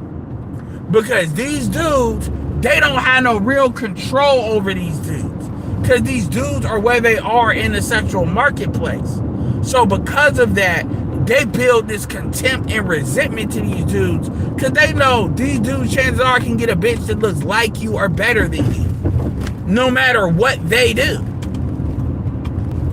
Because these dudes, they don't have no real control over these dudes. Because these dudes are where they are in the sexual marketplace. So because of that, they build this contempt and resentment to these dudes because they know these dudes, chances are, can get a bitch that looks like you or better than you, no matter what they do.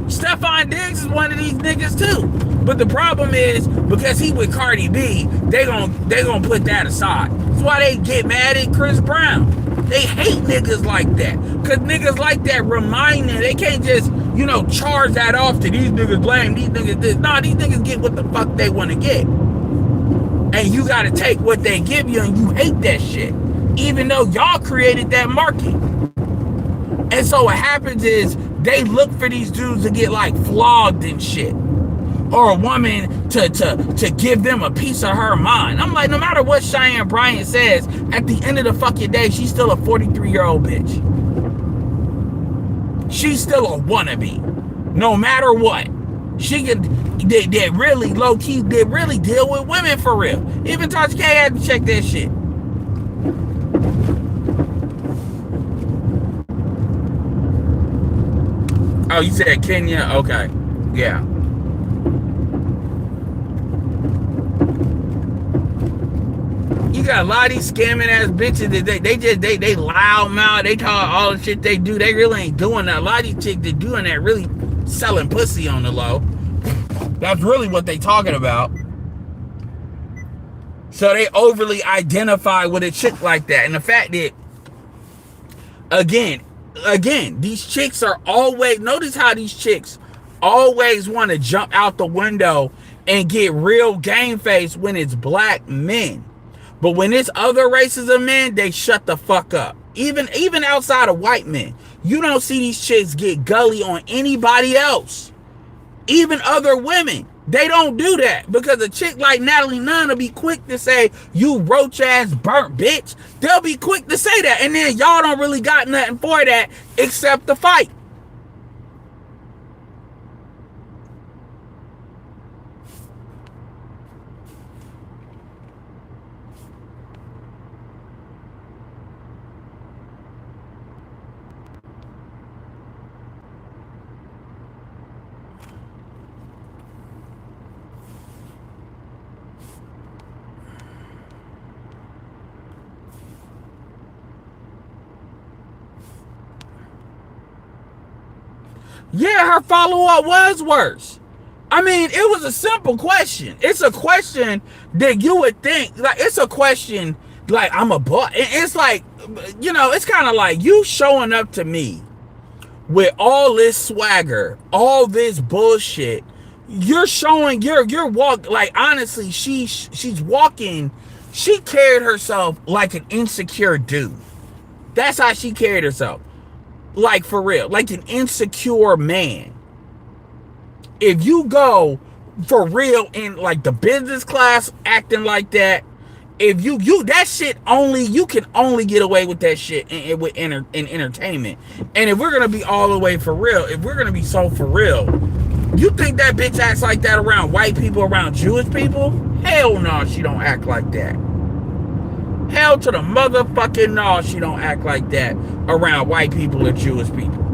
Stefon Diggs is one of these niggas too. But the problem is, because he with Cardi B, they gonna put that aside. That's why they get mad at Chris Brown. They hate niggas like that. Because niggas like that remind them, they can't just, you know, charge that off to these niggas lame, these niggas this. Nah, these niggas get what the fuck they want to get. And you got to take what they give you, and you hate that shit. Even though y'all created that market. And so what happens is, they look for these dudes to get, like, flogged and shit. Or a woman to give them a piece of her mind. I'm like, no matter what Cheyenne Bryant says, at the end of the fucking day, she's still a 43-year-old bitch. She's still a wannabe. No matter what. She could, they really low-key, they really deal with women for real. Even Tasha K had to check that shit. Oh, you said Kenya? Okay. Yeah. got a lot of these scamming ass bitches that they loud mouth, they talk all the shit they do. They really ain't doing that. A lot of these chicks that doing that really selling pussy on the low. That's really what they talking about. So they overly identify with a chick like that. And the fact that, again, these chicks are always, notice how these chicks always want to jump out the window and get real game face when it's black men. But when it's other races of men, they shut the fuck up. Even outside of white men, you don't see these chicks get gully on anybody else. Even other women, they don't do that, because a chick like Natalie Nunn will be quick to say, you roach ass burnt bitch. They'll be quick to say that, and then y'all don't really got nothing for that except the fight. Yeah, her follow-up was worse. I mean, it was a simple question. It's a question that you would think, like, it's a question like, I'm a boy. It's like, you know, it's kind of like you showing up to me with all this swagger, all this bullshit. You're showing, you're walk, like, honestly, she's walking, she carried herself like an insecure dude. That's how she carried herself. Like, for real, like an insecure man. If you go for real in like the business class acting like that, if you that shit only, you can only get away with that shit in entertainment. And if we're gonna be all the way for real, if we're gonna be so for real, you think that bitch acts like that around white people, around Jewish people? Hell no, she don't act like that. Hell to the motherfucking no, she don't act like that around white people or Jewish people.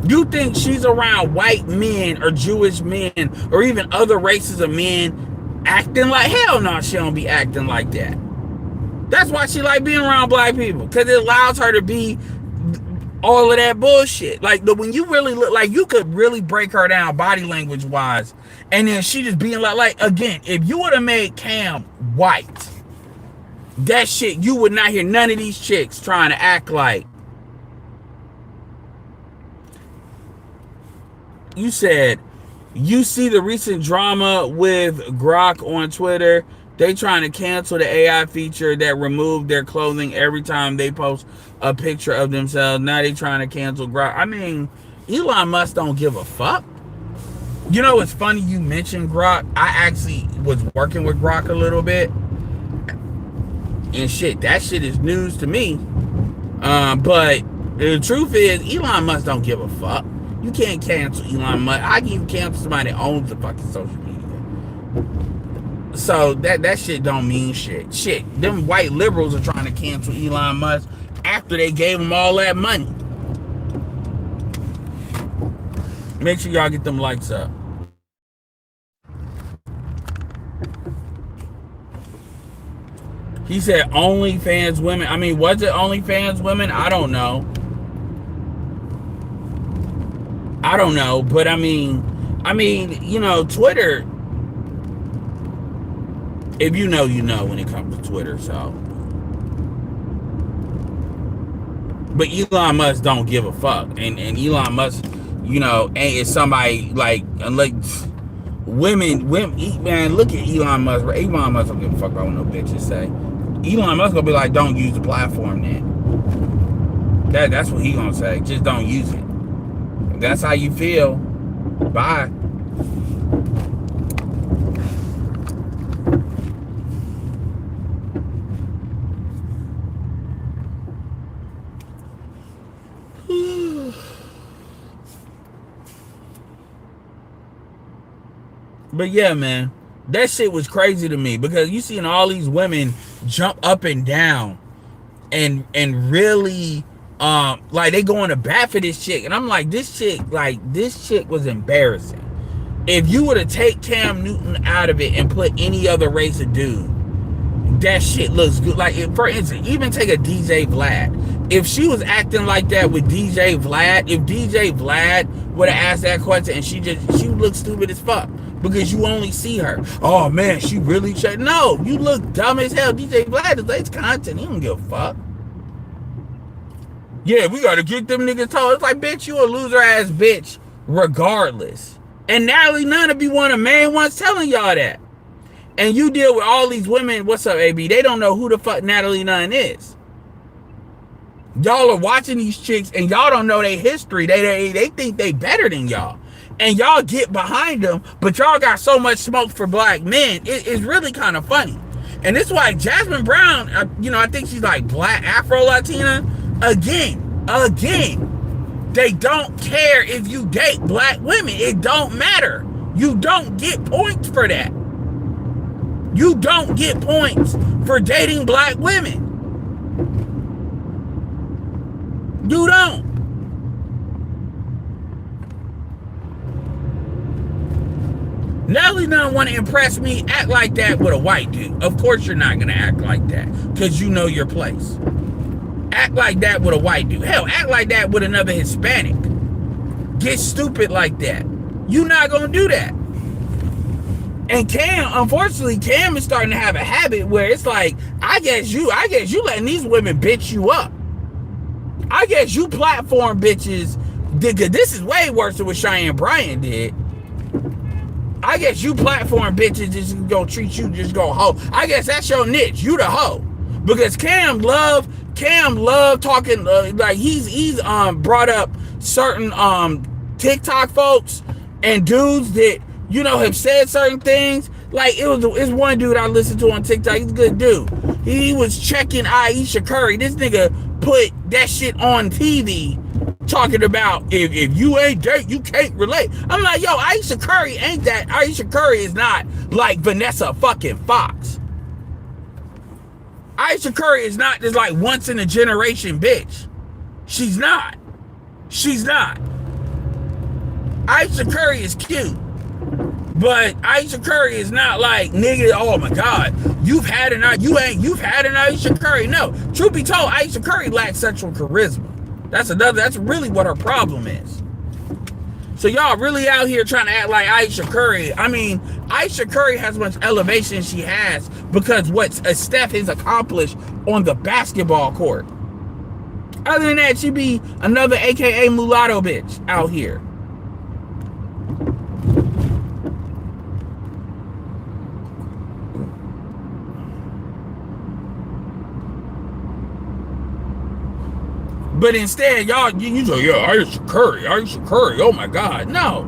You think she's around white men or Jewish men or even other races of men acting like, hell no, she don't be acting like that. That's why she like being around black people, because it allows her to be all of that bullshit. Like, when you really look, like, you could really break her down body language wise, and then she just being like again, if you would have made Cam white, that shit, you would not hear none of these chicks trying to act like. You said, you see the recent drama with Grok on Twitter. They trying to cancel the AI feature that removed their clothing every time they post a picture of themselves. Now they trying to cancel Grok. I mean, Elon Musk don't give a fuck. You know, it's funny you mentioned Grok. I actually was working with Grok a little bit. And shit, that shit is news to me. But the truth is, Elon Musk don't give a fuck. You can't cancel Elon Musk. How can you cancel somebody that owns the fucking social media? So that shit don't mean shit. Shit, them white liberals are trying to cancel Elon Musk after they gave him all that money. Make sure y'all get them likes up. He said OnlyFans women. I mean, was it OnlyFans women? I don't know. But I mean, you know, Twitter, if you know, you know when it comes to Twitter, so. But Elon Musk don't give a fuck. And Elon Musk, you know, ain't somebody like, unless women, man, look at Elon Musk. Elon Musk don't give a fuck about what no bitches say. Elon Musk gonna be like, don't use the platform then. That's what he gonna say. Just don't use it. If that's how you feel, bye. But yeah, man, that shit was crazy to me, because you seen all these women jump up and down and really like they going to bat for this chick, and I'm like, this chick was embarrassing. If you were to take Cam Newton out of it and put any other race of dude, that shit looks good. Like, for instance, even take a DJ Vlad. If she was acting like that with DJ Vlad, if DJ Vlad would have asked that question and she would look stupid as fuck because you only see her. Oh man, she really should. No, you look dumb as hell. DJ Vlad is like content. He don't give a fuck. Yeah, we gotta get them niggas told. It's like, bitch, you a loser ass bitch regardless. And Natalie Nunn be one of the main ones telling y'all that. And you deal with all these women. What's up, AB? They don't know who the fuck Natalie Nunn is. Y'all are watching these chicks and y'all don't know their history. They think they better than y'all. And y'all get behind them, but y'all got so much smoke for black men. It's really kind of funny. And this is why Jasmine Brown, I think she's like black Afro-Latina. Again, they don't care if you date black women. It don't matter. You don't get points for that. You don't get points for dating black women. You don't. Natalie Nunn want to impress me, act like that with a white dude. Of course you're not going to act like that because you know your place. Act like that with a white dude. Hell, act like that with another Hispanic. Get stupid like that. You're not going to do that. And Cam, unfortunately, Cam is starting to have a habit where it's like, I guess you letting these women bitch you up. I guess you platform bitches. This is way worse than what Cheyenne Bryant did. I guess you platform bitches just gonna treat you, just go hoe. I guess that's your niche. You the hoe. Because Cam love talking, like he's brought up certain TikTok folks and dudes that, have said certain things. Like it's one dude I listened to on TikTok. He's a good dude. He was checking Ayesha Curry. This nigga put that shit on TV talking about if you ain't gay, you can't relate. I'm like, yo, Ayesha Curry ain't that. Ayesha Curry is not like Vanessa fucking Fox. Ayesha Curry is not this like once in a generation bitch. She's not. Ayesha Curry is cute. But Ayesha Curry is not like, nigga, oh my God, you've had an Ayesha Curry. No, truth be told, Ayesha Curry lacks sexual charisma. That's really what her problem is. So y'all really out here trying to act like Ayesha Curry. I mean, Ayesha Curry has much elevation she has because what Steph has accomplished on the basketball court. Other than that, she be another AKA mulatto bitch out here. But instead, y'all, you say, yeah, Ayesha Curry, oh my God. No.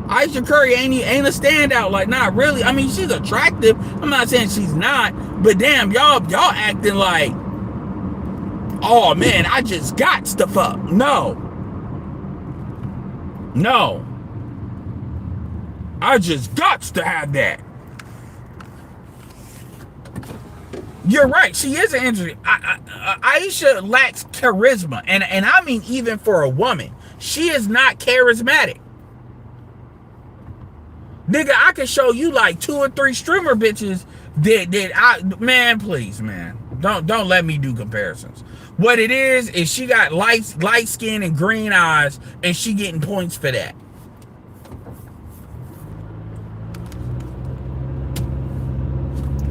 Ayesha Curry ain't a standout, like, not really. I mean, she's attractive. I'm not saying she's not, but damn, y'all acting like, oh man, I just got to fuck. No. I just got to have that. You're right. She is an interesting. Ayesha lacks charisma, and I mean even for a woman, she is not charismatic. Nigga, I can show you like 2 or 3 streamer bitches man, please, man, don't let me do comparisons. What it is she got light skin and green eyes, and she getting points for that.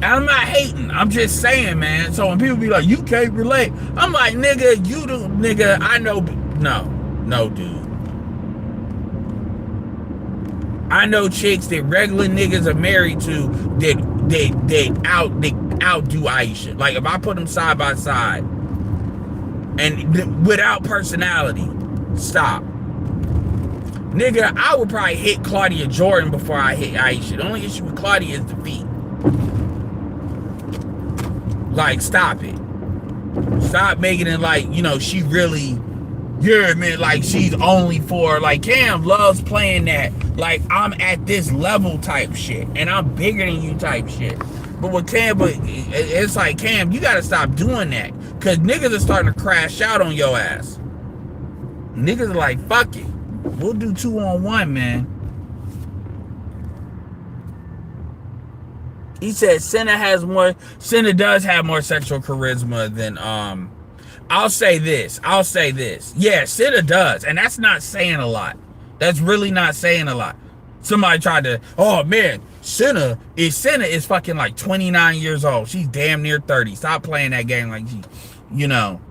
I'm not hating. I'm just saying, man. So when people be like, you can't relate, I'm like, nigga, I know. No, dude. I know chicks that regular niggas are married to that outdo Ayesha. Like if I put them side by side and without personality, stop. Nigga, I would probably hit Claudia Jordan before I hit Ayesha. The only issue with Claudia is the feet. Like, stop it. Stop making it like, she really, yeah, man, like she's only for, like, Cam loves playing that, like, I'm at this level type shit, and I'm bigger than you type shit. But with Cam, it's like, Cam, you gotta stop doing that, because niggas are starting to crash out on your ass. Niggas are like, fuck it. We'll do 2-on-1, man. He said Senna does have more sexual charisma than I'll say this. Yeah, Senna does, and that's not saying a lot. That's really not saying a lot. Somebody tried to, oh man, Senna is fucking like 29 years old. She's damn near 30. Stop playing that game like she, you know.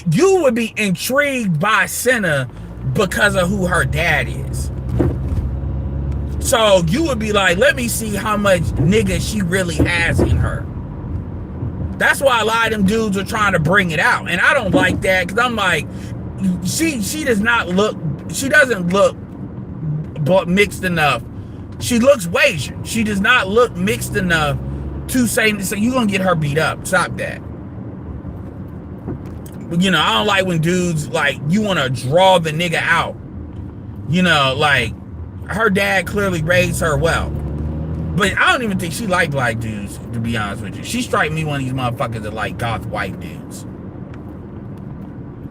You would be intrigued by Senna because of who her dad is. So you would be like, let me see how much nigga she really has in her. That's why a lot of them dudes are trying to bring it out. And I don't like that, because I'm like, she doesn't look mixed enough. She looks Asian. She does not look mixed enough to say you're gonna get her beat up. Stop that. You know, I don't like when dudes, like, you want to draw the nigga out. You know, like, her dad clearly raised her well. But I don't even think she like black dudes, to be honest with you. She strike me one of these motherfuckers that like goth white dudes.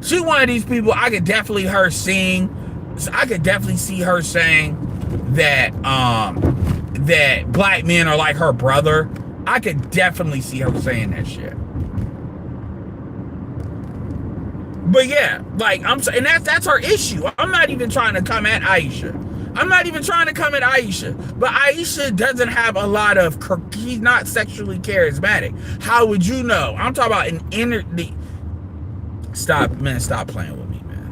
She one of these people I could definitely see her saying that that black men are like her brother. I could definitely see her saying that shit. But yeah, like I'm saying, that's her issue. I'm not even trying to come at Aisha. But Aisha doesn't have a lot of, he's not sexually charismatic. How would you know? I'm talking about an inner, stop playing with me, man.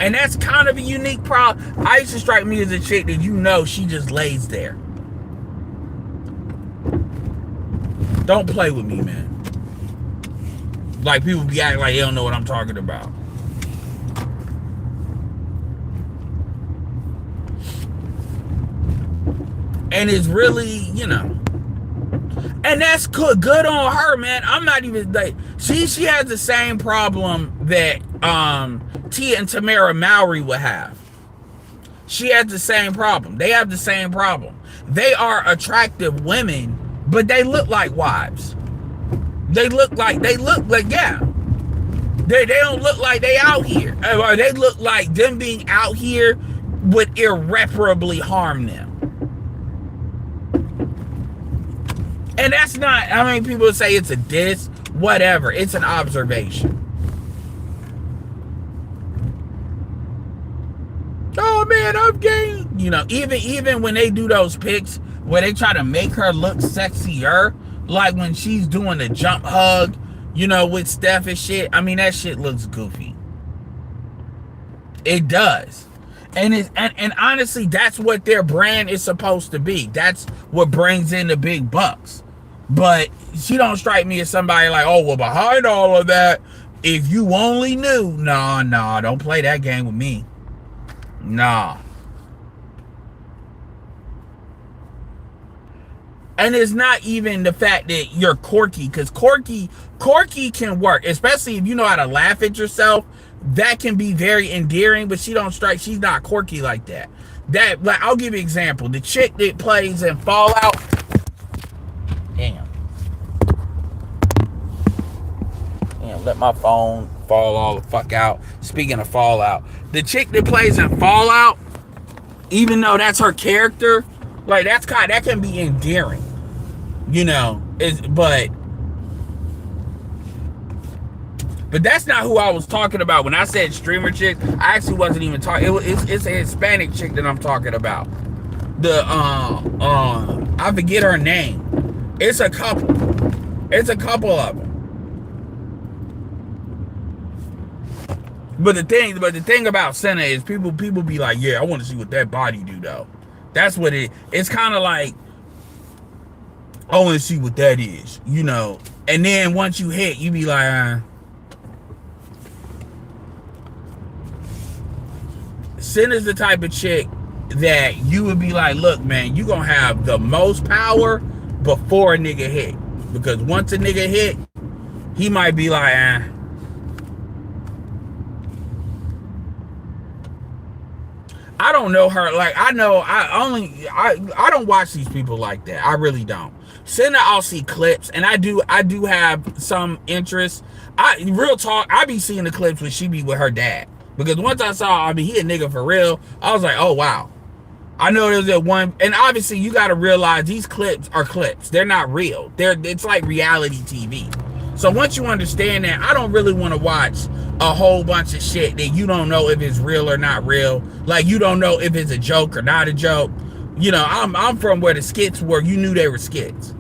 And that's kind of a unique problem. Aisha strike me as a chick that, you know, she just lays there. Don't play with me, man. Like, people be acting like they don't know what I'm talking about. And it's really, you know, and that's good on her, man. I'm not even like, she has the same problem that Tia and Tamara Mowry would have. She has the same problem. They have the same problem. They are attractive women, but they look like wives. They look like, yeah. They don't look like they out here. Or they look like them being out here would irreparably harm them. And that's not, I mean, people say it's a diss, whatever. It's an observation. Oh man, I'm gay. You know, even when they do those pics where they try to make her look sexier, like when she's doing the jump hug, you know, with Steph and shit. I mean, that shit looks goofy. It does. And honestly, that's what their brand is supposed to be. That's what brings in the big bucks. But she don't strike me as somebody like, oh, well, behind all of that, if you only knew. Nah, don't play that game with me. Nah. And it's not even the fact that you're quirky, because quirky can work, especially if you know how to laugh at yourself. That can be very endearing, but she's not quirky like that. Like, I'll give you an example. The chick that plays in Fallout. Damn, let my phone fall all the fuck out. Speaking of Fallout, the chick that plays in Fallout, even though that's her character, like, that can be endearing, you know. But that's not who I was talking about when I said streamer chick. I actually wasn't even talking. It's a Hispanic chick that I'm talking about. I forget her name. It's a couple of them. But the thing about Senna is people be like, yeah, I want to see what that body do though. That's what it's kind of like, I want to see what that is, you know. And then once you hit, you be like, Senna's the type of chick that you would be like, look, man, you gonna have the most power before a nigga hit. Because once a nigga hit, he might be like, I don't know her. Like, I don't watch these people like that. I really don't. Senna, I'll see clips, and I do have some interest. Real talk, I be seeing the clips when she be with her dad. Because once I saw, I mean, he a nigga for real, I was like, oh, wow. I know there's that one, and obviously you got to realize these clips are clips. They're not real. It's like reality TV. So once you understand that, I don't really want to watch a whole bunch of shit that you don't know if it's real or not real. Like you don't know if it's a joke or not a joke. You know, I'm from where the skits were, you knew they were skits.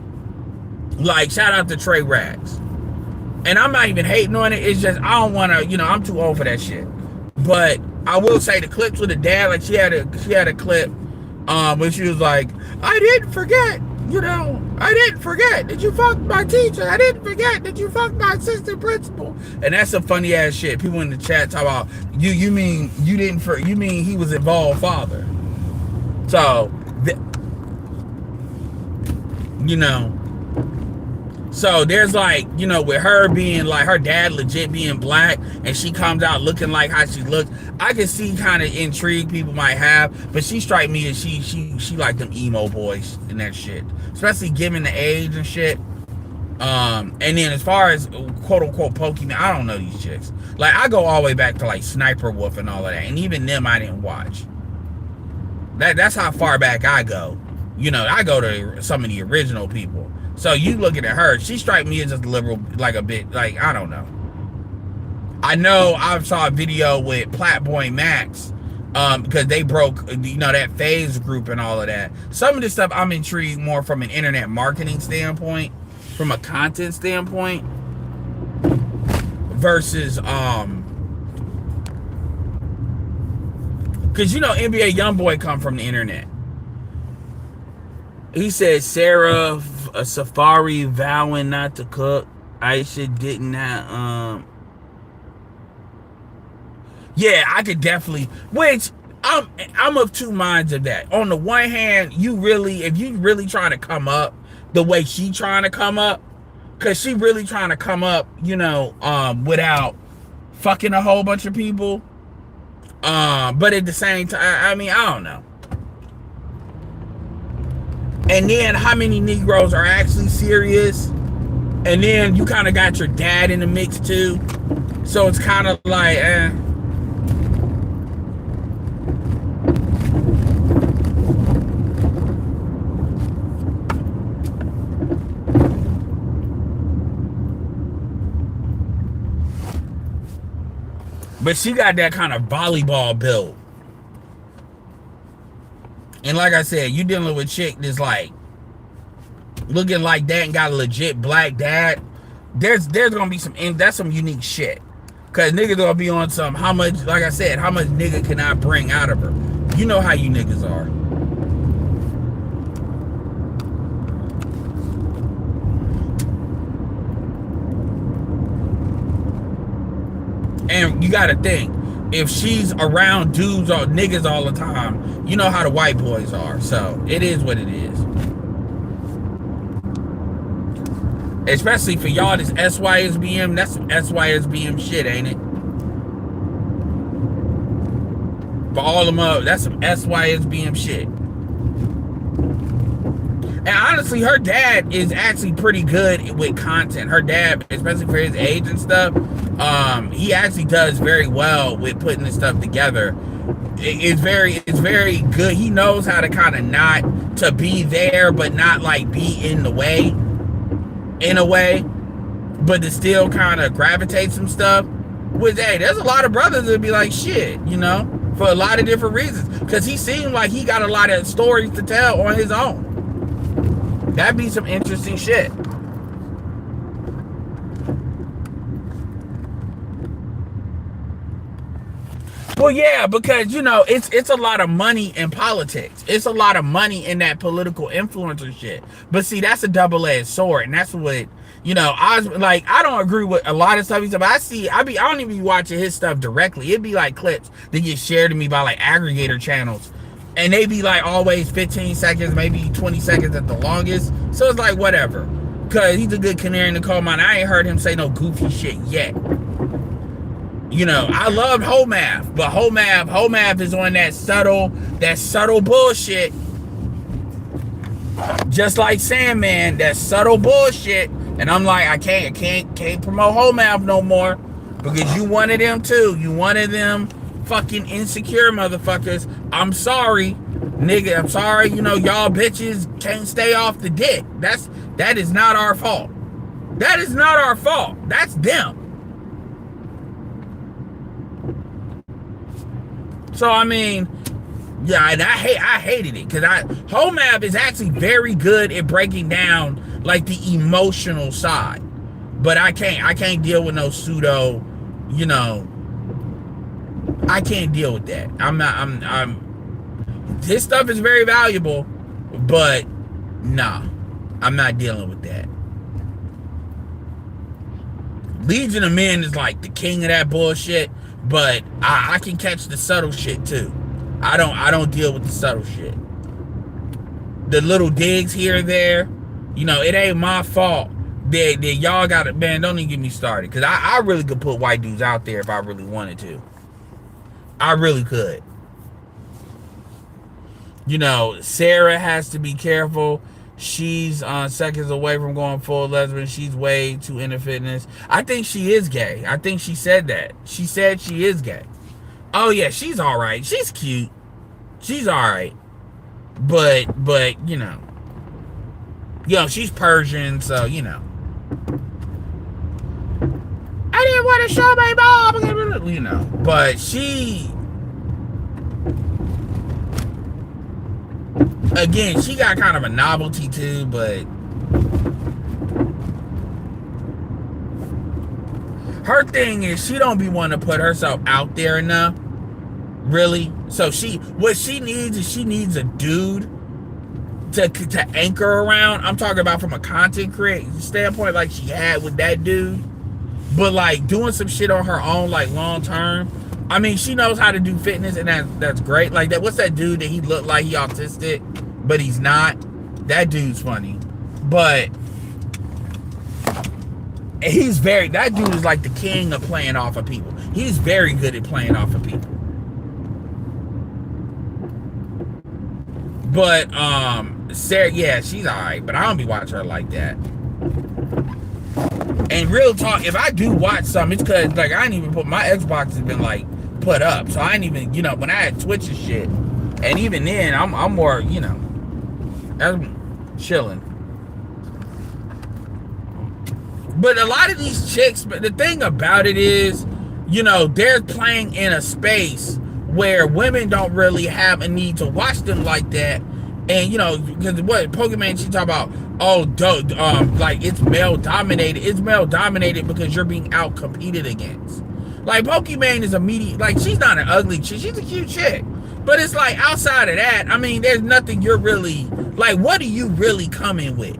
Like shout out to Trey Rags. And I'm not even hating on it. It's just I don't want to, you know, I'm too old for that shit. But I will say the clips with the dad, like she had a clip when she was like, I didn't forget, you know, I didn't forget that you fucked my teacher. I didn't forget that you fucked my assistant principal. And that's some funny ass shit. People in the chat talk about you mean he was involved father. So you know, so there's like, you know, with her being like her dad legit being black and she comes out looking like how she looks, I can see kind of intrigue people might have, but she strike me as she like them emo boys and that shit, especially given the age and shit. And then as far as quote unquote Pokemon, I don't know these chicks. Like I go all the way back to like Sniper Wolf and all of that, and even them I didn't watch. That's how far back I go. You know, I go to some of the original people. So you looking at her, she strike me as just liberal, like a bit, like, I don't know. I know I saw a video with Platboy Max, because they broke, you know, that phase group and all of that. Some of this stuff I'm intrigued more from an internet marketing standpoint, from a content standpoint, versus, because, you know, NBA Youngboy come from the internet. He said Sarah Safari vowing not to cook. Aisha didn't have, yeah, I could definitely, which I'm of two minds of that. On the one hand, if you really trying to come up the way she trying to come up, because she really trying to come up, you know, without fucking a whole bunch of people. But at the same time, I mean, I don't know. And then how many Negroes are actually serious? And then you kind of got your dad in the mix too. So it's kind of like, But she got that kind of volleyball build. And like I said, you dealing with a chick that's like looking like that and got a legit black dad. There's gonna be that's some unique shit. Cause niggas gonna be on some how much, like I said, how much nigga can I bring out of her? You know how you niggas are. And you gotta think, if she's around dudes or niggas all the time, you know how the white boys are. So it is what it is. Especially for y'all, this SYSBM, that's some SYSBM shit, ain't it? For all of them, that's some SYSBM shit. And honestly, her dad is actually pretty good with content. Her dad, especially for his age and stuff, he actually does very well with putting this stuff together. It's very good. He knows how to kind of not to be there, but not like be in the way, in a way, but to still kind of gravitate some stuff. With hey, there's a lot of brothers that be like shit, you know, for a lot of different reasons. Because he seemed like he got a lot of stories to tell on his own. That'd be some interesting shit. Well, yeah, because, you know, it's a lot of money in politics. It's a lot of money in that political influencer shit. But see, that's a double-edged sword, and that's what, you know, I don't agree with a lot of stuff he said, but I don't even be watching his stuff directly. It'd be like clips that get shared to me by like aggregator channels. And they be like always 15 seconds, maybe 20 seconds at the longest. So it's like whatever. Cause he's a good canary in the coal mine. I ain't heard him say no goofy shit yet. You know, I love Homath, but Homath is on that subtle bullshit. Just like Sandman, that subtle bullshit. And I'm like, I can't promote Homath no more. Because you one of them too. You one of them fucking insecure motherfuckers. I'm sorry, Nigga, I'm sorry, you know, y'all bitches can't stay off the dick. That is not our fault. That is not our fault. That's them. So I mean, yeah, and I hated it because Homab is actually very good at breaking down like the emotional side, but I can't deal with no pseudo, you know. I can't deal with that. His stuff is very valuable, but nah, I'm not dealing with that. Legion of Men is like the king of that bullshit, but I can catch the subtle shit too. I don't deal with the subtle shit. The little digs here and there, you know, it ain't my fault that y'all got it. Man, don't even get me started, because I really could put white dudes out there if I really wanted to. I really could. You know, Sarah has to be careful. She's seconds away from going full lesbian. She's way too into fitness. I think she is gay. I think she said that. She said she is gay. Oh yeah, she's all right. She's cute. She's all right. But you know, she's Persian, so you know. I didn't want to show my mom, you know. But she, again, she got kind of a novelty too, but her thing is she don't be wanting to put herself out there enough, really. So what she needs is she needs a dude to anchor around. I'm talking about from a content creation standpoint, like she had with that dude, but like doing some shit on her own, like long term. I mean, she knows how to do fitness, and that's great. Like that, what's that dude that he looked like he autistic, but he's not? That dude's funny, but that dude is like the king of playing off of people. He's very good at playing off of people. But Sarah, yeah, she's all right, but I don't be watching her like that. And real talk, if I do watch something, it's because like I ain't even put, my Xbox has been like put up, so I ain't even, you know, when I had Twitch and shit, and even then I'm more, you know, I'm chilling. But a lot of these chicks, but the thing about it is, you know, they're playing in a space where women don't really have a need to watch them like that. And you know, because what Pokemon she talk about, like it's male dominated. It's male dominated because you're being out competed against. Like Pokemon is immediate, like she's not an ugly chick, she's a cute chick. But it's like outside of that, I mean, there's nothing you're really, like, what are you really coming with?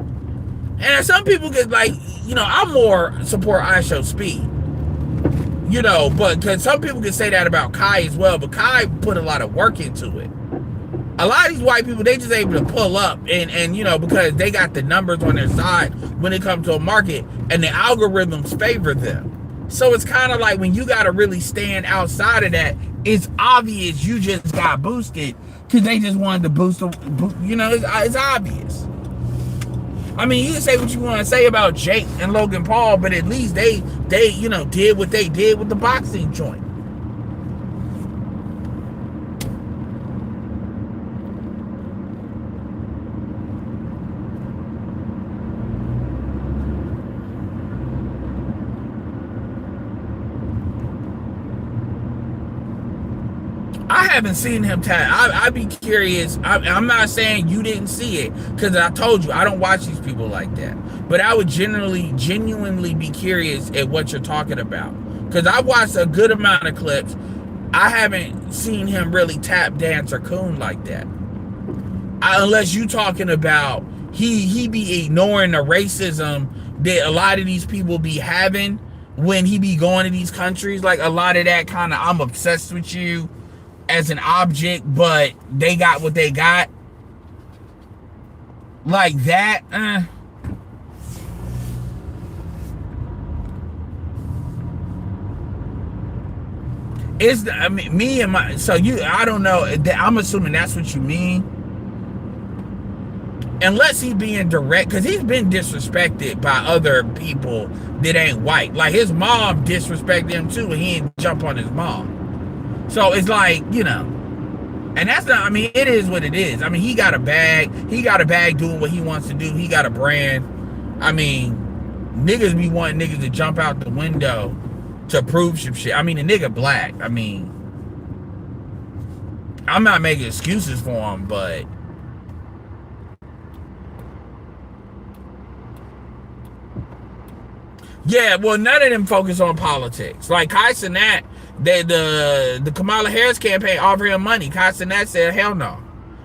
And some people get like, you know, I'm more support IShowSpeed. You know, but because some people can say that about Kai as well, but Kai put a lot of work into it. A lot of these white people, they just able to pull up and you know, because they got the numbers on their side when it comes to a market, and the algorithms favor them. So it's kind of like when you got to really stand outside of that, it's obvious you just got boosted because they just wanted to boost, you know, it's obvious. I mean, you can say what you want to say about Jake and Logan Paul, but at least they you know, did what they did with the boxing joint. I haven't seen him tap. I'd be curious. I'm not saying you didn't see it, because I told you I don't watch these people like that. But I would genuinely be curious at what you're talking about, because I watched a good amount of clips. I haven't seen him really tap dance or coon like that, unless you talking about he be ignoring the racism that a lot of these people be having when he be going to these countries. Like a lot of that kind of, I'm obsessed with you as an object, but they got what they got, like that. It's, I mean, me and my, so you, I don't know, I'm assuming that's what you mean, unless he being direct, because he's been disrespected by other people that ain't white. Like his mom disrespected him too, and he didn't jump on his mom. So it's like, you know, And that's not, I mean, it is what it is. I mean, he got a bag. He got a bag doing what he wants to do. He got a brand. I mean, niggas be wanting niggas to jump out the window to prove some shit. I mean, the nigga black. I mean, I'm not making excuses for him, but yeah, well, none of them focus on politics. Like Kai Cenat, the Kamala Harris campaign offered him money. Kai Cenat said, hell no.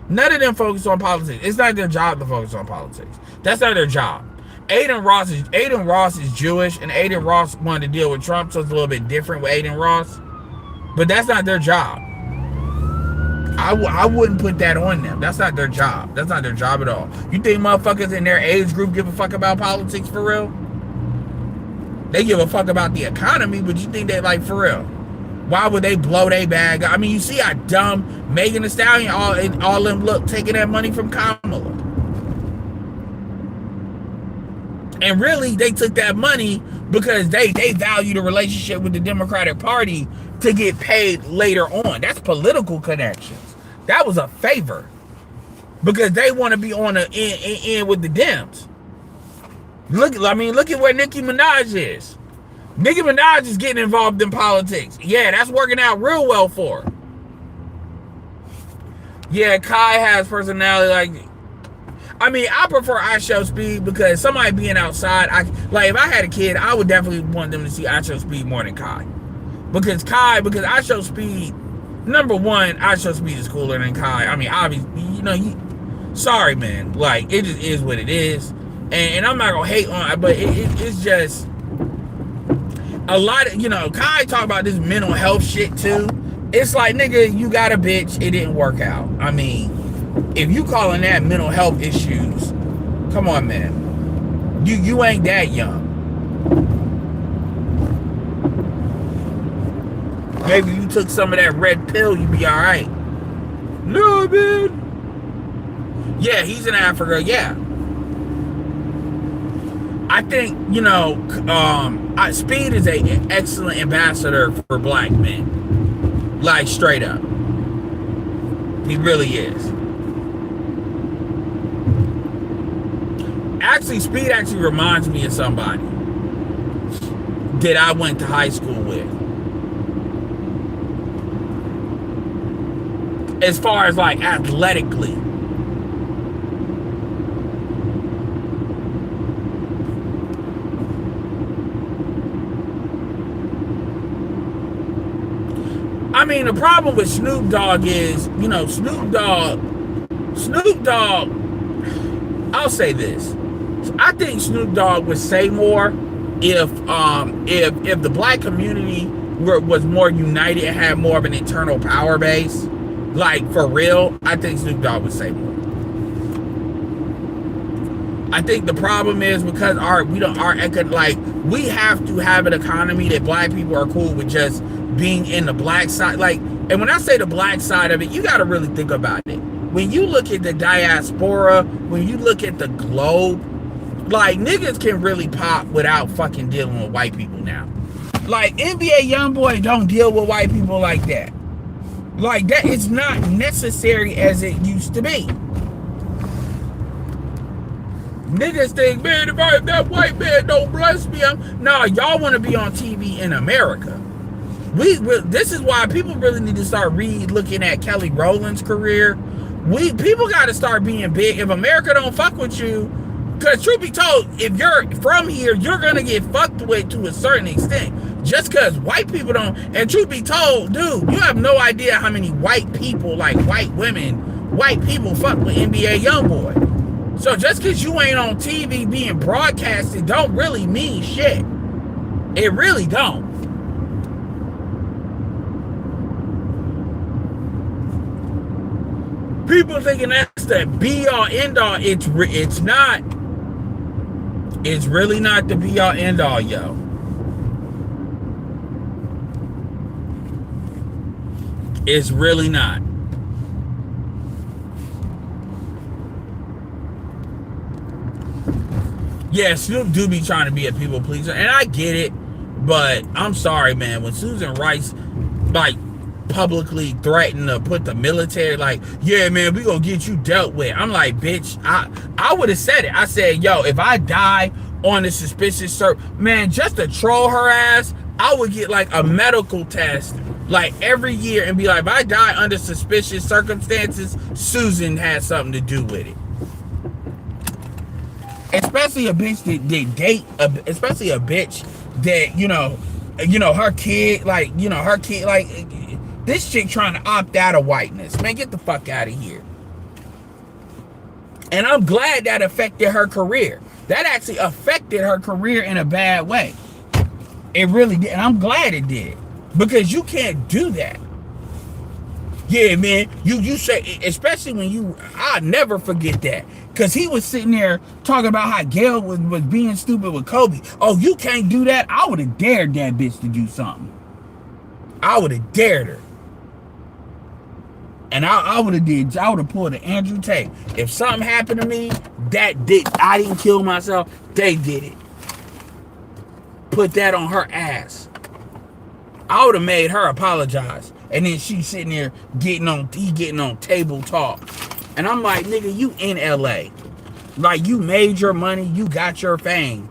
None of them focus on politics. It's not their job to focus on politics. That's not their job. Aiden Ross is Jewish, and Aiden Ross wanted to deal with Trump, so it's a little bit different with Aiden Ross. But that's not their job. I wouldn't put that on them. That's not their job. That's not their job at all. You think motherfuckers in their age group give a fuck about politics for real? They give a fuck about the economy, but you think they like for real? Why would they blow their bag? I mean, you see how dumb Megan Thee Stallion all them look taking that money from Kamala. And really, they took that money because they value the relationship with the Democratic Party to get paid later on. That's political connections. That was a favor because they want to be on the end with the Dems. Look at where Nicki Minaj is. Nicki Minaj is getting involved in politics. Yeah, that's working out real well for her. Yeah, Kai has personality like. I mean, I prefer IShowSpeed because somebody being outside, if I had a kid, I would definitely want them to see IShowSpeed more than Kai. Because IShowSpeed, number one, IShowSpeed is cooler than Kai. I mean, obviously, sorry, man. Like, it just is what it is. And I'm not going to hate on it, but it's just a lot of, Kai talk about this mental health shit too. It's like, nigga, you got a bitch, it didn't work out. I mean, if you calling that mental health issues, come on, man. You ain't that young. Maybe you took some of that red pill, you be all right. No, man. Yeah, he's in Africa. Yeah. I think, Speed is an excellent ambassador for black men. Like, straight up. He really is. Actually, Speed actually reminds me of somebody that I went to high school with. As far as, like, athletically. I mean, the problem with Snoop Dogg is, Snoop Dogg, I'll say this. I think Snoop Dogg would say more if the black community was more united and had more of an internal power base. Like, for real, I think Snoop Dogg would say more. I think the problem is because we have to have an economy that black people are cool with just being in the black side. Like, and when I say the black side of it, you got to really think about it. When you look at the diaspora, when you look at the globe, like, niggas can really pop without fucking dealing with white people now. Like, NBA YoungBoy don't deal with white people like that. Like, that is not necessary as it used to be. Niggas think, man, if that white man don't bless me, nah, y'all want to be on TV in America. This is why people really need to start looking at Kelly Rowland's career. People got to start being big. If America don't fuck with you, because truth be told, if you're from here, you're going to get fucked with to a certain extent. Just because white people don't, and truth be told, dude, you have no idea how many white people, like white women, white people fuck with NBA YoungBoy. So just because you ain't on TV being broadcasted don't really mean shit. It really don't. People thinking that's the be-all, end-all. It's not. It's really not the be-all, end-all, yo. It's really not. Yeah, Snoop do be trying to be a people pleaser, and I get it, but I'm sorry, man. When Susan Rice, like, publicly threaten to put the military, like, yeah, man, we gonna get you dealt with. I'm like, bitch, I would have said it. I said, yo, if I die on a suspicious search, man, just to troll her ass, I would get like a medical test like every year and be like, if I die under suspicious circumstances, Susan had something to do with it. Especially a bitch that date, especially a bitch that, her kid, this chick trying to opt out of whiteness. Man, get the fuck out of here. And I'm glad that affected her career. That actually affected her career in a bad way. It really did. And I'm glad it did. Because you can't do that. Yeah, man. You say, especially when I'll never forget that. Because he was sitting there talking about how Gail was being stupid with Kobe. Oh, you can't do that? I would have dared that bitch to do something. I would have dared her. And I would have pulled an Andrew Tate. If something happened to me, I didn't kill myself, they did it. Put that on her ass. I would have made her apologize. And then she's sitting there getting on table talk. And I'm like, nigga, you in LA. Like, you made your money, you got your fame.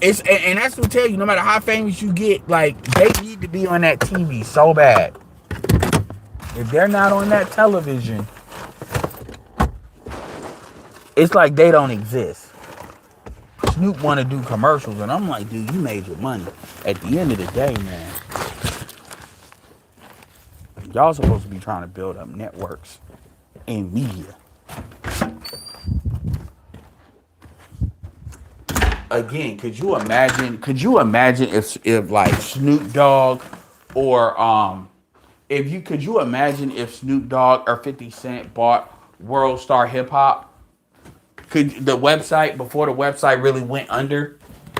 And that's what I tell you, no matter how famous you get, like, they need to be on that TV so bad. If they're not on that television, it's like they don't exist. Snoop want to do commercials, and I'm like, dude, you made your money. At the end of the day, man, y'all supposed to be trying to build up networks in media. Again, could you imagine if like Snoop Dogg or could you imagine if Snoop Dogg or 50 Cent bought World Star Hip Hop? Could the website, before the website really went under,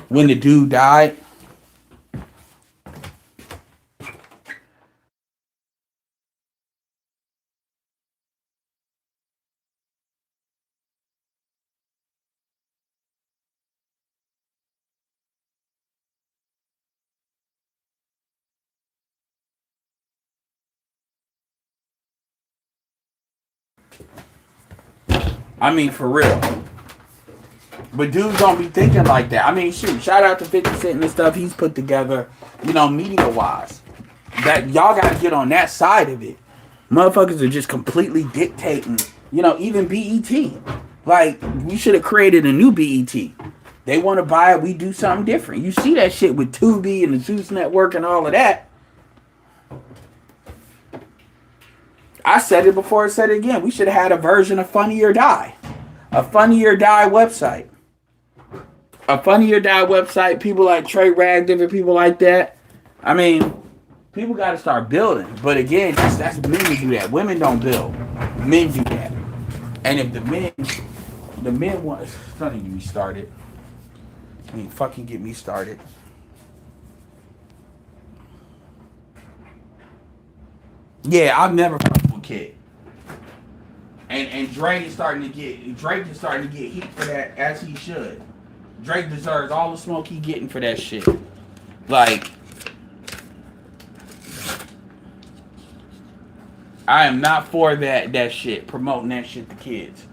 when the dude died? I mean, for real. But dudes don't be thinking like that. I mean, shoot, shout out to 50 Cent and the stuff he's put together, media-wise. That y'all gotta get on that side of it. Motherfuckers are just completely dictating, even BET. Like, we should have created a new BET. They want to buy it, we do something different. You see that shit with Tubi and the Zeus Network and all of that. I said it before, I said it again. We should have had a version of Funny or Die. A Funny or Die website. A Funny or Die website. People like Trey Ragdiv and people like that. I mean, people got to start building. But again, that's men who do that. Women don't build. Men do that. And if the men want... It's funny to get me started. I mean, fucking get me started. Yeah, I've never fucked with Kid. And Drake is starting to get heat for that, as he should. Drake deserves all the smoke he getting for that shit. Like, I am not for that shit, promoting that shit to kids.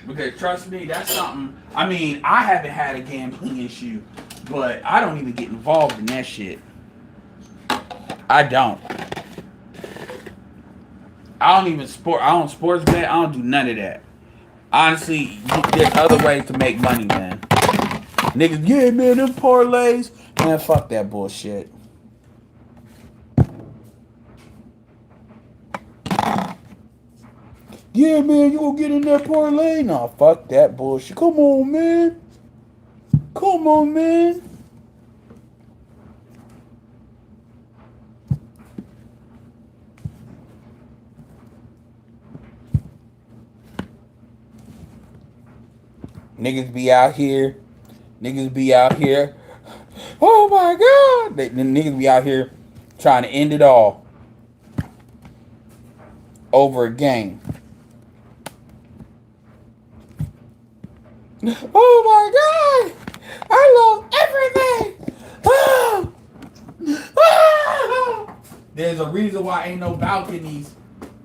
Because trust me, that's something. I mean, I haven't had a gambling issue, but I don't even get involved in that shit. I don't. I don't sports bet. I don't do none of that. Honestly, there's other ways to make money, man. Niggas, yeah, man, them parlays. Man, fuck that bullshit. Yeah, man, you gonna get in that parlay? Nah, fuck that bullshit. Come on, man. Come on, man. Niggas be out here. Oh my God. The niggas be out here trying to end it all over a game. Oh my God. I lost everything. There's a reason why ain't no balconies.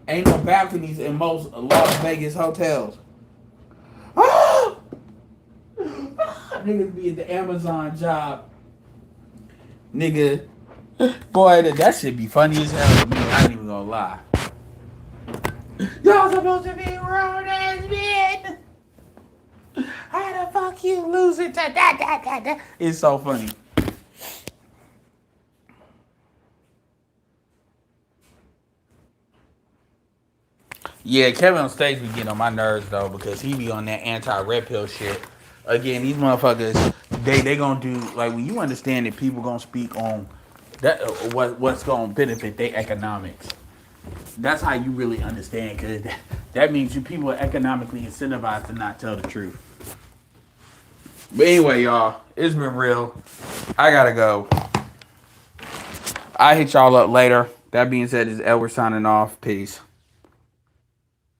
Ain't no balconies in most Las Vegas hotels. Ah! Niggas be at the Amazon job. Nigga. Boy, that shit be funny as hell to me. I ain't even gonna lie. Y'all supposed to be grown ass men. How the fuck you lose it to that? It's so funny. Yeah, Kevin on stage be getting on my nerves though because he be on that anti-red pill shit. Again, these motherfuckers, they gonna do like when you understand that people gonna speak on that what's gonna benefit their economics. That's how you really understand because that means you people are economically incentivized to not tell the truth. But anyway, y'all, it's been real. I gotta go. I hit y'all up later. That being said, is Edward signing off. Peace.